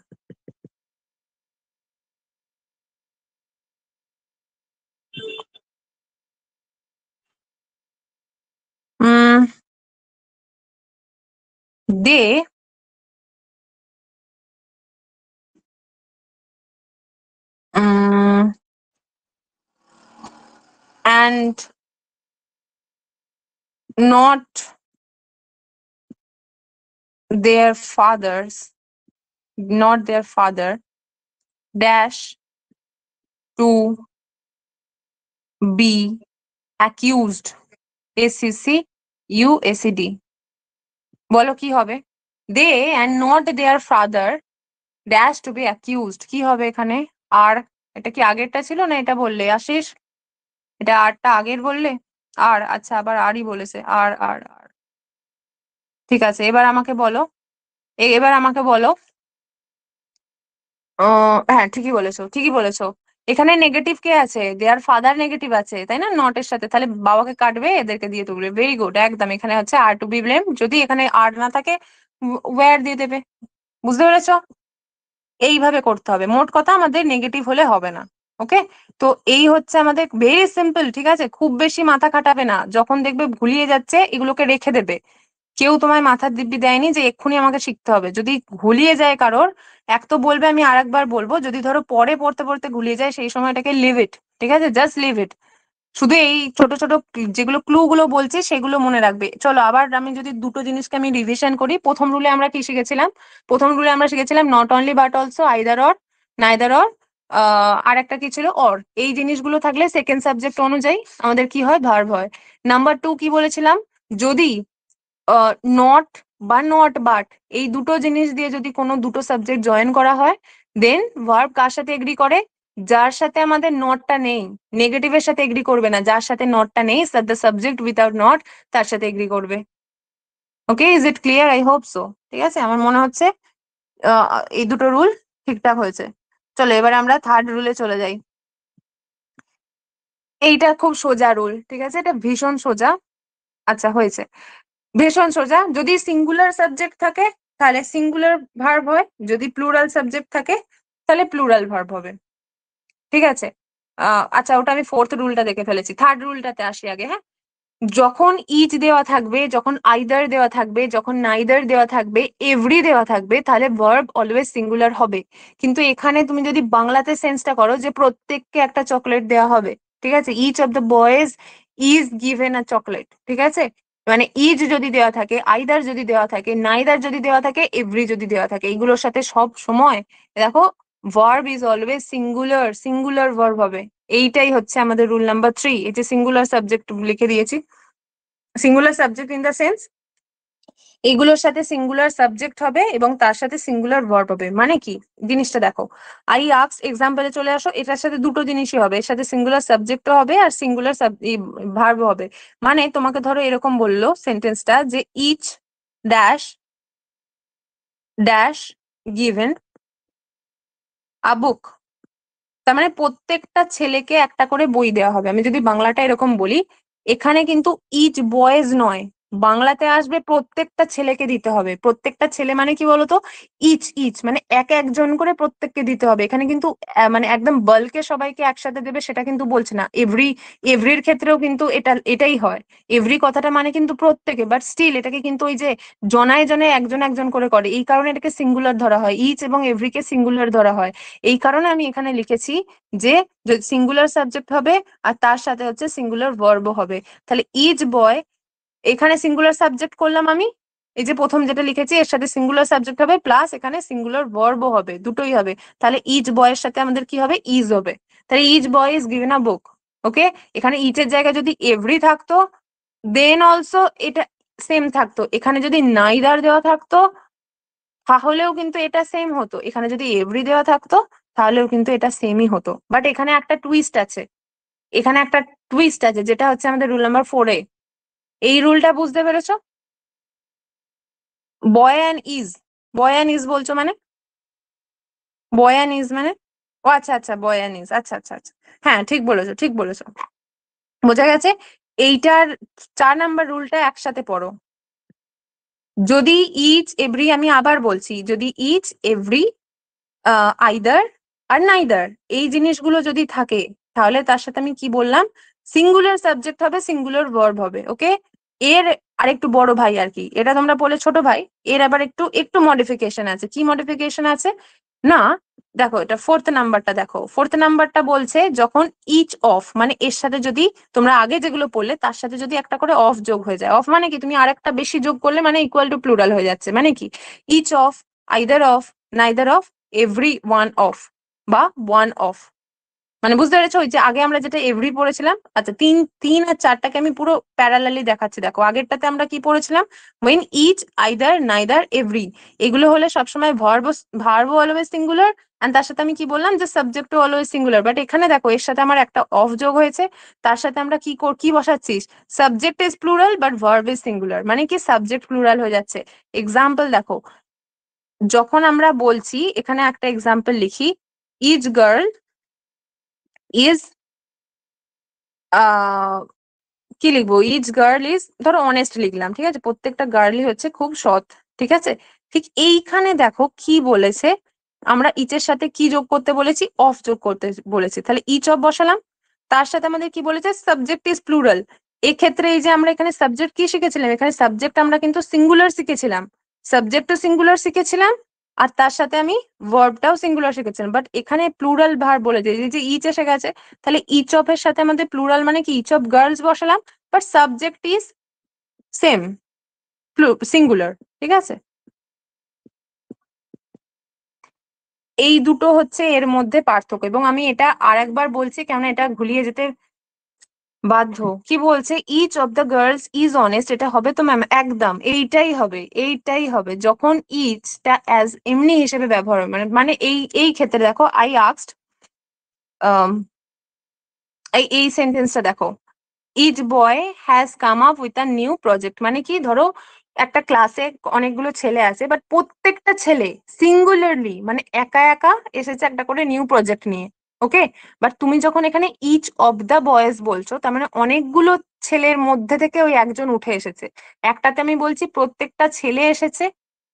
দে and not their fathers, not their father, dash to be accused, ACCUSED, বলো কি হবে? দে and not their father dash to be accused, কি হবে এখানে? আর এটা কি আগেরটা ছিল না এটা বললে আশিস? এটা আরটা আগের বললে? আর আচ্ছা আবার আরই বলেছে, আর ঠিক আছে, এবার আমাকে বলো, এবার আমাকে বলো, হ্যাঁ ঠিকই বলেছো, ঠিকই বলেছো। এখানে নেগেটিভ কে আছে? দেয়ার ফাদার নেগেটিভ আছে তাই না, নট এর সাথে, তাহলে বাবাকে কাটবে, এদেরকে দিয়ে তুলবে। ভেরি গুড, একদম। এখানে হচ্ছে আর টু বি ব্লেম, যদি এখানে আর না থাকে ওয়্যার দিয়ে দেবে। বুঝতে পেরেছো? এইভাবে করতে হবে। মোট কথা আমাদের নেগেটিভ হলে হবে না। ওকে, তো এই হচ্ছে আমাদের ভেরি সিম্পল, ঠিক আছে? খুব বেশি মাথা খাটাবে না, যখন দেখবে ভুলিয়ে যাচ্ছে এগুলোকে রেখে দেবে। কেউ তোমায় মাথার দিব্যি দেয়নি যে এক্ষুনি আমাকে শিখতে হবে। যদি ঘুলিয়ে যায় কারোর, এক তো বলবে আমি আরেকবার বলবো, যদি ধরো পরে পড়তে পড়তে ঘুলিয়ে যায় সেই সময়টাকে লিভ ইট, ঠিক আছে? Just leave it. শুধু এই ছোট ছোট যেগুলো ক্লু গুলো বলছি সেগুলো মনে রাখবে। চলো আবার আমি যদি দুটো জিনিসকে আমি রিভিশন করি, প্রথম রুলে আমরা কি শিখেছিলাম? প্রথম রুলে আমরা শিখেছিলাম not only but also, either or, neither or, আর একটা কি ছিল, অর। এই জিনিসগুলো থাকলে সেকেন্ড সাবজেক্ট অনুযায়ী আমাদের কি হয়, ভার্ব হয়। নাম্বার টু কি বলেছিলাম? যদি নট বা নট বাট এই দুটো জিনিস দিয়ে যদি কোনো দুটো সাবজেক্ট জয়েন করা হয়, দেন ভার্ব কার সাথে এগ্রি করে? যার সাথে আমাদের নটটা নেই। নেগেটিভের সাথে এগ্রি করবে না, যার সাথে নটটা নেই, দ্য সাবজেক্ট উইথাউট নট, তার সাথে এগ্রি করবে। Okay, is it clear? I hope so. ঠিক আছে, আমার মনে হচ্ছে এই দুটো রুল ঠিকঠাক হয়েছে। চলো এবার আমরা থার্ড রুলে চলে যাই। এইটা খুব সোজা রুল, ঠিক আছে? এটা ভীষণ সোজা। আচ্ছা হয়েছে, ভীষণ সোজা। যদি সিঙ্গুলার সাবজেক্ট থাকে তাহলে সিঙ্গুলার ভার্ব হয়, যদি প্লুরাল সাবজেক্ট থাকে তাহলে প্লুরাল ভার্ব হবে। ঠিক আছে, আচ্ছা ওটা আমি ফোর্থ রুলটা দেখে ফেলেছি, থার্ড রুলটাতে আসি আগে। হ্যাঁ, যখন ইচ দেওয়া থাকবে, যখন আইদার দেওয়া থাকবে, যখন নাইদার দেওয়া থাকবে, এভরি দেওয়া থাকবে, তাহলে ভার্ব অলওয়েজ সিঙ্গুলার হবে। কিন্তু এখানে তুমি যদি বাংলাতে সেন্সটা করো যে প্রত্যেককে একটা চকলেট দেওয়া হবে, ঠিক আছে? Each of the boys is given a chocolate, ঠিক আছে? মানে ইজ যদি দেওয়া থাকে, আইদার যদি দেওয়া থাকে, নাইদার যদি দেওয়া থাকে, এভরি যদি দেওয়া থাকে, এইগুলোর সাথে সব সময় দেখো verb is always singular, singular verb হবে। এইটাই হচ্ছে আমাদের রুল নাম্বার 3। এই যে সিঙ্গুলার সাবজেক্ট লিখে দিয়েছি, singular subject in the sense এগুলোর সাথে সিঙ্গুলার সাবজেক্ট হবে এবং তার সাথে সিঙ্গুলার ভার্ব হবে। মানে কি জিনিসটা দেখো, আই আক্স এক্সাম্পলে চলে আসো, এটার সাথে দুটো জিনিসই হবে, এর সাথে সিঙ্গুলার সাবজেক্টও হবে আর সিঙ্গুলার ভার্ব হবে। মানে তোমাকে ধরো এরকম বললো সেন্টেন্সটা যে each dash dash given a book, তার মানে প্রত্যেকটা ছেলেকে একটা করে বই দেওয়া হবে। আমি যদি বাংলাটা এরকম বলি, এখানে কিন্তু ইচ বয়েজ নয়, বাংলাতে আসবে প্রত্যেকটা ছেলেকে দিতে হবে। প্রত্যেকটা ছেলে মানে কি বলতো, ইচ ইচ মানে এক একজন করে প্রত্যেককে দিতে হবে। এখানে কিন্তু মানে একদম বাল্কে সবাইকে একসাথে দেবে সেটা কিন্তু বলছে না। এভরির ক্ষেত্রেও কিন্তু এটাই হয়। এভরি কথাটা মানে কিন্তু প্রত্যেকে, বাট স্টিল এটাকে কিন্তু ওই যে জনায় জনায় একজন একজন করে করে, এই কারণে এটাকে সিঙ্গুলার ধরা হয়, ইচ এবং এভরিকে সিঙ্গুলার ধরা হয়। এই কারণে আমি এখানে লিখেছি যে সিঙ্গুলার সাবজেক্ট হবে আর তার সাথে হচ্ছে সিঙ্গুলার ভার্ব হবে। তাহলে ইচ বয়, এখানে সিঙ্গুলার সাবজেক্ট করলাম আমি, এই যে প্রথম যেটা লিখেছি এর সাথে সিঙ্গুলার সাবজেক্ট হবে প্লাস এখানে সিঙ্গুলার ভার্ব হবে, দুটোই হবে। তাহলে ইচ বয়ের সাথে আমাদের কি হবে, ইজ হবে। তাহলে each boy is given a book. Okay, এখানে ইচের জায়গায় যদি এভরি থাকতো দেন অলসো এটা সেম থাকতো। এখানে যদি নাইদার দেওয়া থাকতো তাহলেও কিন্তু এটা সেম হতো। এখানে যদি এভরি দেওয়া থাকতো তাহলেও কিন্তু এটা সেমই হতো। বাট এখানে একটা টুইস্ট আছে, এখানে একটা টুইস্ট আছে যেটা হচ্ছে আমাদের রুল নাম্বার 4-এ। এই রুলটা বুঝতে পেরেছো? Boy and is, boy and is বলছো মানে, বয় অ্যান্ড ইজ মানে, ও আচ্ছা আচ্ছা, বয় অ্যান্ড ইজ, আচ্ছা আচ্ছা আচ্ছা, হ্যাঁ ঠিক বলেছো, ঠিক বলেছো, বোঝা গেছে। এইটার 4 নাম্বার রুলটা একসাথে পড়ো। যদি ইচ এভরি, আমি আবার বলছি, যদি ইচ এভরি আইদার আর নাইদার এই জিনিসগুলো যদি থাকে তাহলে তার সাথে আমি কি বললাম, সিঙ্গুলার সাবজেক্ট হবে, সিঙ্গুলার ভার্ব হবে। ওকে, এর আরেকটু বড় ভাই আর কি, এটা তোমরা বলে ছোট ভাই, এর আবার একটু একটু মডিফিকেশন আছে। কি মডিফিকেশন আছে না, দেখো এটা ফোর্থ নাম্বারটা, দেখো ফোর্থ নাম্বারটা বলছে যখন ইচ অফ মানে এর সাথে যদি তোমরা আগে যেগুলো পড়লে তার সাথে যদি একটা করে অফ যোগ হয়ে যায়, অফ মানে কি তুমি আরেকটা বেশি যোগ করলে মানে ইকুয়াল টু প্লুরাল হয়ে যাচ্ছে, মানে কি each of, either of, neither of, every one of বা ওয়ান অফ। মানে বুঝতে পেরেছো? ওই যে আগে আমরা যেটা এভরি পড়েছিলাম, আচ্ছা তিন তিন আর চারটাকে আমি পুরো প্যারালালি দেখাচ্ছি। দেখো আগেরটাতে আমরা কি পড়েছিলাম, when each, either, neither, every, এগুলো হলে সবসময় verb, verb always singular, and তার সাথে আমি কি বললাম যে সাবজেক্ট অলওয়েজ সিঙ্গুলার। বাট এখানে দেখো এর সাথে আমার একটা অফ যোগ হয়েছে, তার সাথে আমরা কি বসাচ্ছিস, subject is plural but verb is singular, মানে কি সাবজেক্ট প্লুরাল হয়ে যাচ্ছে। এক্সাম্পল দেখো, যখন আমরা বলছি এখানে একটা এক্সাম্পল লিখি, ইচ গার্ল ইজ কি লিখবো, ইচ গার্ল ইজ, ধরো অনেস্ট লিখলাম, ঠিক আছে, প্রত্যেকটা গার্লই হচ্ছে খুব সৎ, ঠিক আছে। ঠিক এইখানে দেখো কি বলেছে, আমরা ইচের সাথে কি যোগ করতে বলেছি, অফ যোগ করতে বলেছি, তাহলে ইচ অফ বসালাম। তার সাথে আমাদের কি বলেছে, সাবজেক্ট ইজ প্লুরাল। এক্ষেত্রে এই যে আমরা এখানে সাবজেক্ট কি শিখেছিলাম, এখানে সাবজেক্ট আমরা কিন্তু সিঙ্গুলার শিখেছিলাম, সাবজেক্টও সিঙ্গুলার শিখেছিলাম, আর তার সাথে আমি ভার্বটাও সিঙ্গুলার শিখেছিলাম। বাট এখানে প্লুরাল ভার্ব বলেছে, এই যে ইচ এসে গেছে, তাহলে ইচ অফ এর সাথে আমাদের প্লুরাল মানে কি ইচ অফ গার্লস বসালাম, but subject is same, singular, ঠিক আছে। এই দুটো হচ্ছে এর মধ্যে পার্থক্য, এবং আমি এটা আর একবার বলছি কেন এটা ভুলিয়ে যেতে বাধ্য। কি বলছে, each of the girls is honest, এটা হবে তো ম্যাম, একদম এইটাই হবে, এইটাই হবে যখন ইচটা অ্যাজ এমনি হিসেবে ব্যবহার হয়, মানে মানে এই ক্ষেত্রে দেখো আই আস্কড, এই সেন্টেন্সটা দেখো, each boy has come up with a new project, মানে কি ধরো একটা ক্লাসে অনেকগুলো ছেলে আছে, বাট প্রত্যেকটা ছেলে সিঙ্গুলারলি মানে একা একা এসেছে একটা করে নিউ প্রজেক্ট নিয়ে, ওকে। বাট তুমি যখন এখানে ইচ অফ দ্য বয়েজ বলছো, তার মানে অনেকগুলো ছেলের মধ্যে থেকে ওই একজন উঠে এসেছে। একটাতে আমি বলছি প্রত্যেকটা ছেলে এসেছে,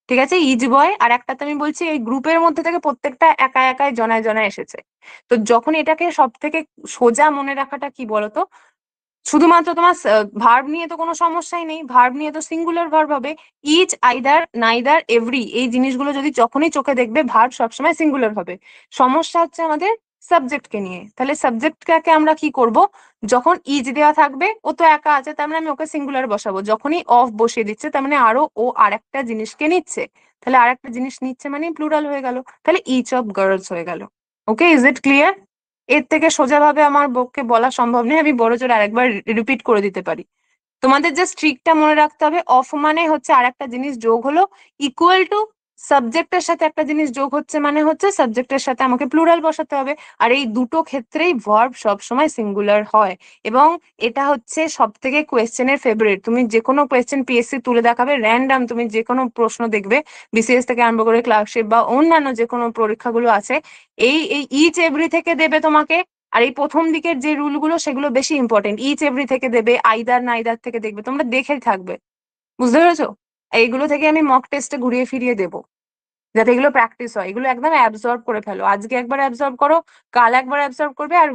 ঠিক আছে, ইচ বয়, আর একটাতে আমি বলছি এই গ্রুপের মধ্যে থেকে প্রত্যেকটা একা একাই জনায় জনায় এসেছে। তো যখন এটাকে সব থেকে সোজা মনে রাখাটা কি বলতো, শুধুমাত্র তোমার ভার্ব নিয়ে তো কোনো সমস্যাই নেই, ভার্ব নিয়ে তো সিঙ্গুলার ভার্ব হবে, ইচ, আইদার, নাইদার, এভরি, এই জিনিসগুলো যদি যখনই চোখে দেখবে ভার্ব সবসময় সিঙ্গুলার হবে। সমস্যা হচ্ছে আমাদের সাবজেক্টকে নিয়ে, তাহলে সাবজেক্টটাকে আমরা কি করব, যখন ইচ দেওয়া থাকবে ও তো একা আছে, তার মানে আমি ওকে সিঙ্গুলার বসাবো, যখনই অফ বসিয়ে দিচ্ছে তার মানে আরো ও আরেকটা জিনিসকে নিচ্ছে, তাহলে আরেকটা জিনিস নিচ্ছে মানে প্লুরাল হয়ে গেল, তাহলে ইচ অফ গার্লস হয়ে গেল। ওকে, ইজ ইট ক্লিয়ার? এর থেকে সোজাভাবে আমার পক্ষে বলা সম্ভব নয়, আমি বড়জোর আরেকবার রিপিট করে দিতে পারি। তোমাদের যে ট্রিকটা মনে রাখতে হবে, অফ মানে হচ্ছে আর একটা জিনিস যোগ হলো, ইকুয়াল টু সাবজেক্টের সাথে একটা জিনিস যোগ হচ্ছে মানে হচ্ছে সাবজেক্টের সাথে আমাকে প্লুরাল বসাতে হবে। আর এই দুটো ক্ষেত্রেই ভার্ব সবসময় সিঙ্গুলার হয়, এবং এটা হচ্ছে সব থেকে কোয়েশ্চেনের ফেভারিট। তুমি যে কোনো কোয়েশ্চেন পিএসসি তুলে দেখাবে র্যান্ডাম, তুমি যে কোনো প্রশ্ন দেখবে বিসিএস থেকে আরম্ভ করে ক্লার্কশিপ বা অন্যান্য যে কোনো পরীক্ষাগুলো আছে, এই ইচ এভরি থেকে দেবে তোমাকে। আর এই প্রথম দিকের যে রুল গুলো সেগুলো বেশি ইম্পর্টেন্ট, ইচ এভরি থেকে দেবে, আইদার নাইদার থেকে দেখবে, তোমরা দেখে থাকবে, বুঝতে পেরেছো? এইগুলো থেকে আমি মক টেস্টে ঘুরিয়ে ফিরিয়ে দেবো, যাতে এগুলো প্র্যাকটিস হয়, এগুলো একদম অ্যাবজর্ব করে ফেলো, আজকে একবার অ্যাবজর্ব করো, কাল একবার অ্যাবজর্ব করবে, আর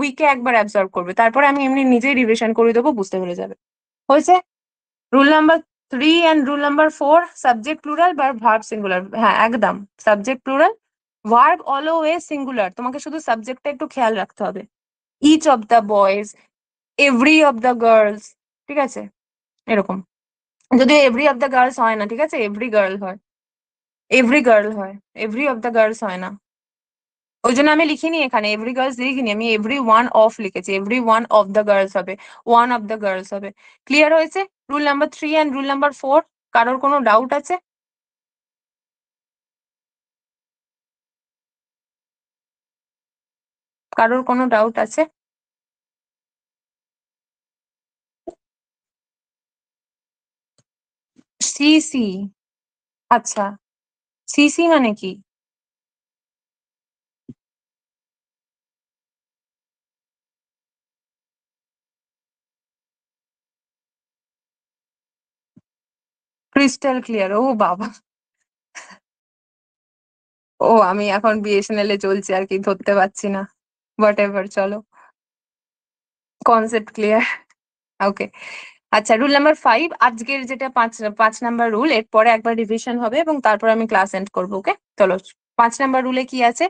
উইকে একবার অ্যাবজর্ব করবে, তারপরে আমি এমনি নিজেই রিভিশন করে দেবো, বুঝতে পেরে যাবে। হয়েছে? Rule number 3 and rule number 4, subject plural বা ভার্ব সিঙ্গুলার, হ্যাঁ একদম subject plural, verb always singular, তোমাকে শুধু সাবজেক্টটা একটু খেয়াল রাখতে হবে, each of the boys, every of the girls, ঠিক আছে, এরকম। যদি এভরি অফ দ্য গার্লস হয় না, ঠিক আছে, এভরি গার্ল হয়, এভরি গার্ল হয়, এভরি অফ দ্য গার্লস হয় না, ওই জন্য আমি লিখিনি এখানে এভরি গার্লস লিখিনি, আমি এভরি ওয়ান অফ লিখেছি, every one of the girls হবে, ওয়ান অফ দ্য গার্লস হবে। ক্লিয়ার হয়েছে rule number 3 and rule number 4? কারোর কোনো ডাউট আছে? কারোর কোনো ডাউট আছে? সিসি, আচ্ছা, সিসি মানে কি? ক্রিস্টাল ক্লিয়ার, ও বাবা, ও আমি এখন বিএসএনএল এ চলছি আর কি, ধরতে পারছি না, হোয়াট এভার, চলো, কনসেপ্ট ক্লিয়ার, ওকে। আচ্ছা, রুল নাম্বার 5, আজকের যেটা পাঁচ পাঁচ নাম্বার রুল, এরপরে একবার রিভিশন হবে এবং তারপর আমি ক্লাস এন্ড করবো, ওকে চলো। 5 নাম্বার রুলে কি আছে,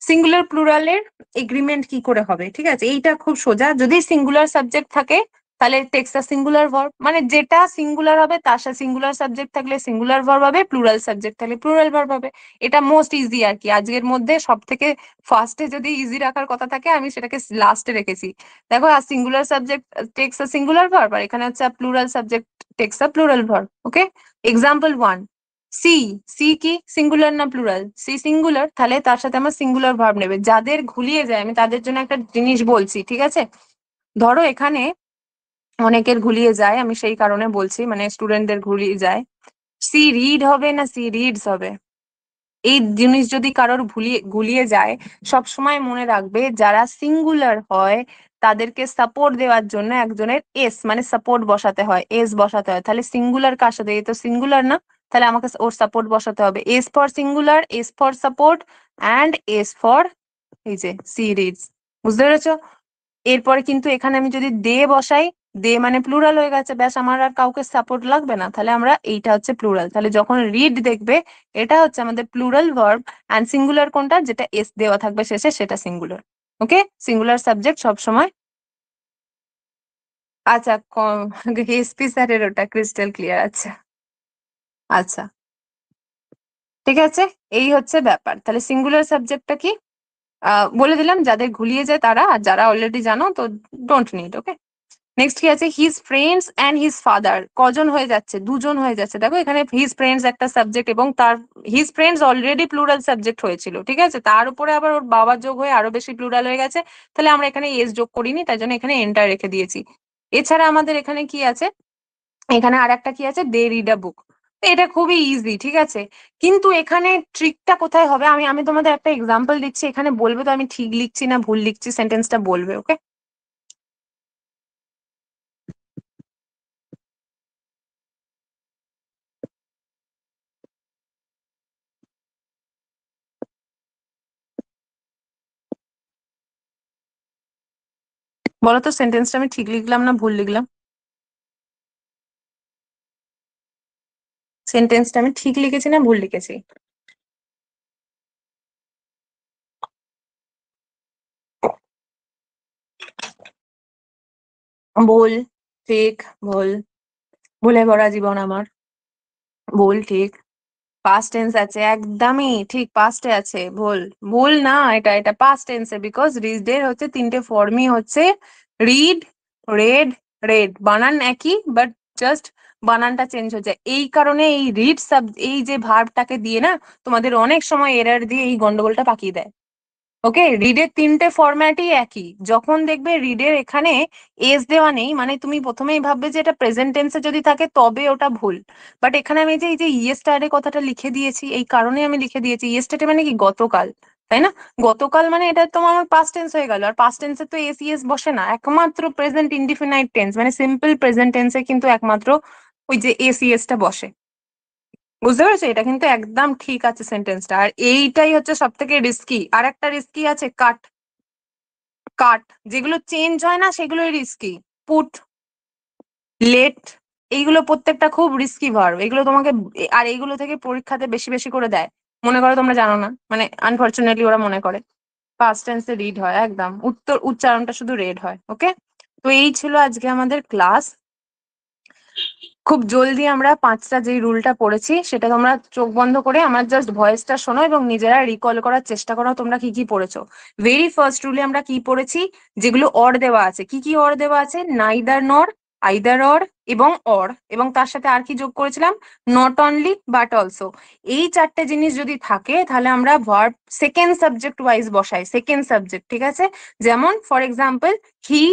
সিঙ্গুলার প্লুরালের এগ্রিমেন্ট কি করে হবে, ঠিক আছে? এইটা খুব সোজা। যদি সিঙ্গুলার সাবজেক্ট থাকে তাহলে টেক্সট আ সিঙ্গুলার ভার্ব, মানে যেটা সিঙ্গুলার হবে তার সাথে সিঙ্গুলার সাবজেক্ট থাকলে সিঙ্গুলার ভার্ব হবে, প্লুরাল সাবজেক্ট থাকলে প্লুরাল ভার্ব হবে। এটা মোস্ট ইজি আর কি। আজকের মধ্যে সব থেকে ফার্স্টে যদি ইজি রাখার কথা থাকে আমি সেটাকে লাস্টে রেখেছি। দেখো, আর সিঙ্গুলার সাবজেক্ট টেক্সট আ সিঙ্গুলার ভার্ব, আর এখানে হচ্ছে প্লুরাল সাবজেক্ট টেক্সট আ প্লুরাল ভার্ব। ওকে, এক্সাম্পল 1, সি। সি কি সিঙ্গুলার না প্লুরাল? সি সিঙ্গুলার, তাহলে তার সাথে আমার সিঙ্গুলার ভার্ব নেবে। যাদের ঘুলিয়ে যায় আমি তাদের জন্য একটা জিনিস বলছি, ঠিক আছে? ধরো এখানে অনেকের ঘুলিয়ে যায়, আমি সেই কারণে বলছি, মানে স্টুডেন্টদের ঘুলিয়ে যায়। সি রিড হবে না সি রিডস হবে? এই জিনিস যদি কারোর গুলিয়ে যায়, সব সময় মনে রাখবে যারা সিঙ্গুলার হয় তাদেরকে সাপোর্ট দেওয়ার জন্য একজনের এস মানে সাপোর্ট বসাতে হয়, এস বসাতে হয়। তাহলে সিঙ্গুলার কার সাথে? এই তো সিঙ্গুলার না, তাহলে আমাকে ওর সাপোর্ট বসাতে হবে। S for singular, S for support, and S for এই যে সি রিডস। বুঝতে পেরেছো? এরপরে কিন্তু এখানে আমি যদি দে বসাই, দে মানে প্লুরাল হয়ে গেছে, ব্যাস, আমার আর কাউকে সাপোর্ট লাগবে না। তাহলে আমরা এইটা হচ্ছে প্লুরাল। তাহলে যখন রিড দেখবে এটা হচ্ছে আমাদের প্লুরাল ভার্ব, অ্যান্ড সিঙ্গুলার কোনটা? যেটা এস দেওয়া থাকবে শেষে সেটা সিঙ্গুলার। ওকে, সিঙ্গুলার সাবজেক্ট সব সময়। আচ্ছা, এসপি স্যারের ওটা ক্রিস্টাল ক্লিয়ার। আচ্ছা আচ্ছা, ঠিক আছে, এই হচ্ছে ব্যাপার। তাহলে সিঙ্গুলার সাবজেক্টটা কি বলে দিলাম, যাদের ঘুলিয়ে যায় তারা, আর যারা অলরেডি জানো তো ডোন্ট নিড। ওকে, নেক্সট কি আছে? His friends and his father. কজন হয়ে যাচ্ছে? দুজন হয়ে যাচ্ছে। দেখো এখানে হিজ ফ্রেন্ডস একটা সাবজেক্ট, এবং তার his friends already plural subject হয়েছিল, ঠিক আছে? তার উপরে আবার ওর বাবা যোগ হয়ে আরো বেশি প্লুরাল হয়ে গেছে। তাহলে আমরা এখানে এস যোগ করিনি, তাই জন্য এখানে এন্টার রেখে দিয়েছি। এছাড়া আমাদের এখানে কি আছে? এখানে আর একটা কি আছে? দে রিড আ বুক। এটা খুবই ইজি, ঠিক আছে? কিন্তু এখানে ট্রিকটা কোথায় হবে? আমি আমি তোমাদের একটা এক্সাম্পল দিচ্ছি, এখানে বলবে তো আমি ঠিক লিখছি না ভুল লিখছি, সেন্টেন্সটা বলবে। ওকে, বলো তো সেন্টেন্সটা আমি ঠিক লিখলাম না ভুল লিখলাম? সেন্টেন্সটা আমি ঠিক লিখেছি না ভুল লিখেছি? ভুল, ঠিক, ভুল। ভুলে ভরা জীবন আমার। ভুল, ঠিক। পাস্ট টেন্স আছে, একদমই ঠিক, পাস্টে আছে। ভুল, ভুল না, এটা এটা পাস্ট টেন্সে, বিকজ রিড এর হচ্ছে তিনটে ফর্মই হচ্ছে রিড, রেড, রেড। বানান একই, বাট জাস্ট বানানটা চেঞ্জ হয়ে যায়। এই কারণে এই রিড এই যে ভার্বটাকে দিয়ে না তোমাদের অনেক সময় এরর দিয়ে এই গন্ডগোলটা পাকিয়ে দেয়। ওকে, রিডের তিনটে ফরম্যাটই একই। যখন দেখবে রিডের এখানে এস দেওয়া নেই, মানে তুমি প্রথমেই ভাববে যে এটা প্রেজেন্ট টেন্সে যদি থাকে তবে ওটা ভুল। বাট এখানে আমি যে এই যে ইয়েস্টারডে কথাটা লিখে দিয়েছি, এই কারণে আমি লিখে দিয়েছি। ইয়েস্টারডে মানে কি? গতকাল, তাই না? গতকাল মানে এটা তোমার আমার পাস্ট টেন্স হয়ে গেল। আর পাস্ট টেন্সে তো এস ইএস বসে না, একমাত্র প্রেজেন্ট ইনডিফিনাইট টেন্স মানে সিম্পল প্রেজেন্ট টেন্সে কিন্তু একমাত্র ওই যে এস ইএস টা বসে। বুঝতে পেরেছো? এটা কিন্তু একদম ঠিক আছে সেন্টেন্সটা। আর এইটাই হচ্ছে সব থেকে রিস্কি। আর একটা রিস্কি আছে, কাট। কাট, যেগুলো চেঞ্জ হয় না সেগুলোই রিস্কি। পুট, লেট, এইগুলো প্রত্যেকটা খুব রিস্কি ভার্ব। এগুলো তোমাকে আর এইগুলো থেকে পরীক্ষাতে বেশি বেশি করে দেয়। মনে করো তোমরা জানো না, মানে আনফরচুনেটলি ওরা মনে করে পাস্ট টেন্সে রিড হয়, একদম উচ্চারণটা শুধু রেড হয়। ওকে, তো এই ছিল আজকে আমাদের ক্লাস। খুব জলদি আমরা 5টা যে রুলটা পড়েছি সেটা তোমরা চোখ বন্ধ করে আমার জাস্ট ভয়েসটা শোনো এবং নিজেরা রিকল করার চেষ্টা করো তোমরা কি কি পড়েছো। ভেরি ফার্স্ট রুলে আমরা কি পড়েছি? যেগুলো অর দেওয়া আছে, কি কি অর দেওয়া আছে? নাইদার নর, আইদার অর এবং অর, এবং তার সাথে আর কি যোগ করেছিলাম? Not only but also. এই 4টে জিনিস যদি থাকে তাহলে আমরা ভার্ব সেকেন্ড সাবজেক্ট ওয়াইজ বসাই, সেকেন্ড সাবজেক্ট, ঠিক আছে? যেমন for example he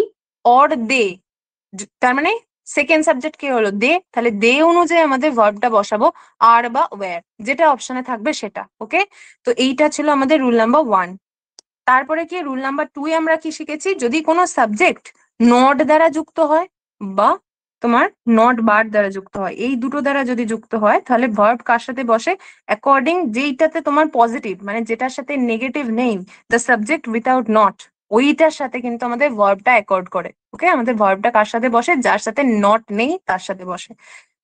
or they, তার মানে সেকেন্ড সাবজেক্ট কি হলো? দে। তাহলে দে অনুযায়ী আমাদের ভার্বটা বসাবো আর বা ওয়্যার, যেটা অপশনে থাকবে সেটা। ওকে, তো এইটা ছিল আমাদের রুল নাম্বার 1। তারপরে কি রুল নাম্বার 2 এ আমরা কি শিখেছি? যদি কোনো সাবজেক্ট নট দ্বারা যুক্ত হয় বা তোমার নট বার দ্বারা যুক্ত হয়, এই দুটো দ্বারা যদি যুক্ত হয় তাহলে ভার্ব কার সাথে বসে? অ্যাকর্ডিং যেইটাতে তোমার পজিটিভ, মানে যেটার সাথে নেগেটিভ নেই, দ্য সাবজেক্ট উইথাউট নট, ওইটার সাথে কিন্তু আমাদের ভার্বটা অ্যাকর্ড করে। ওকে, আমাদের ভার্বটা কার সাথে বসে? যার সাথে নট নেই তার সাথে বসে।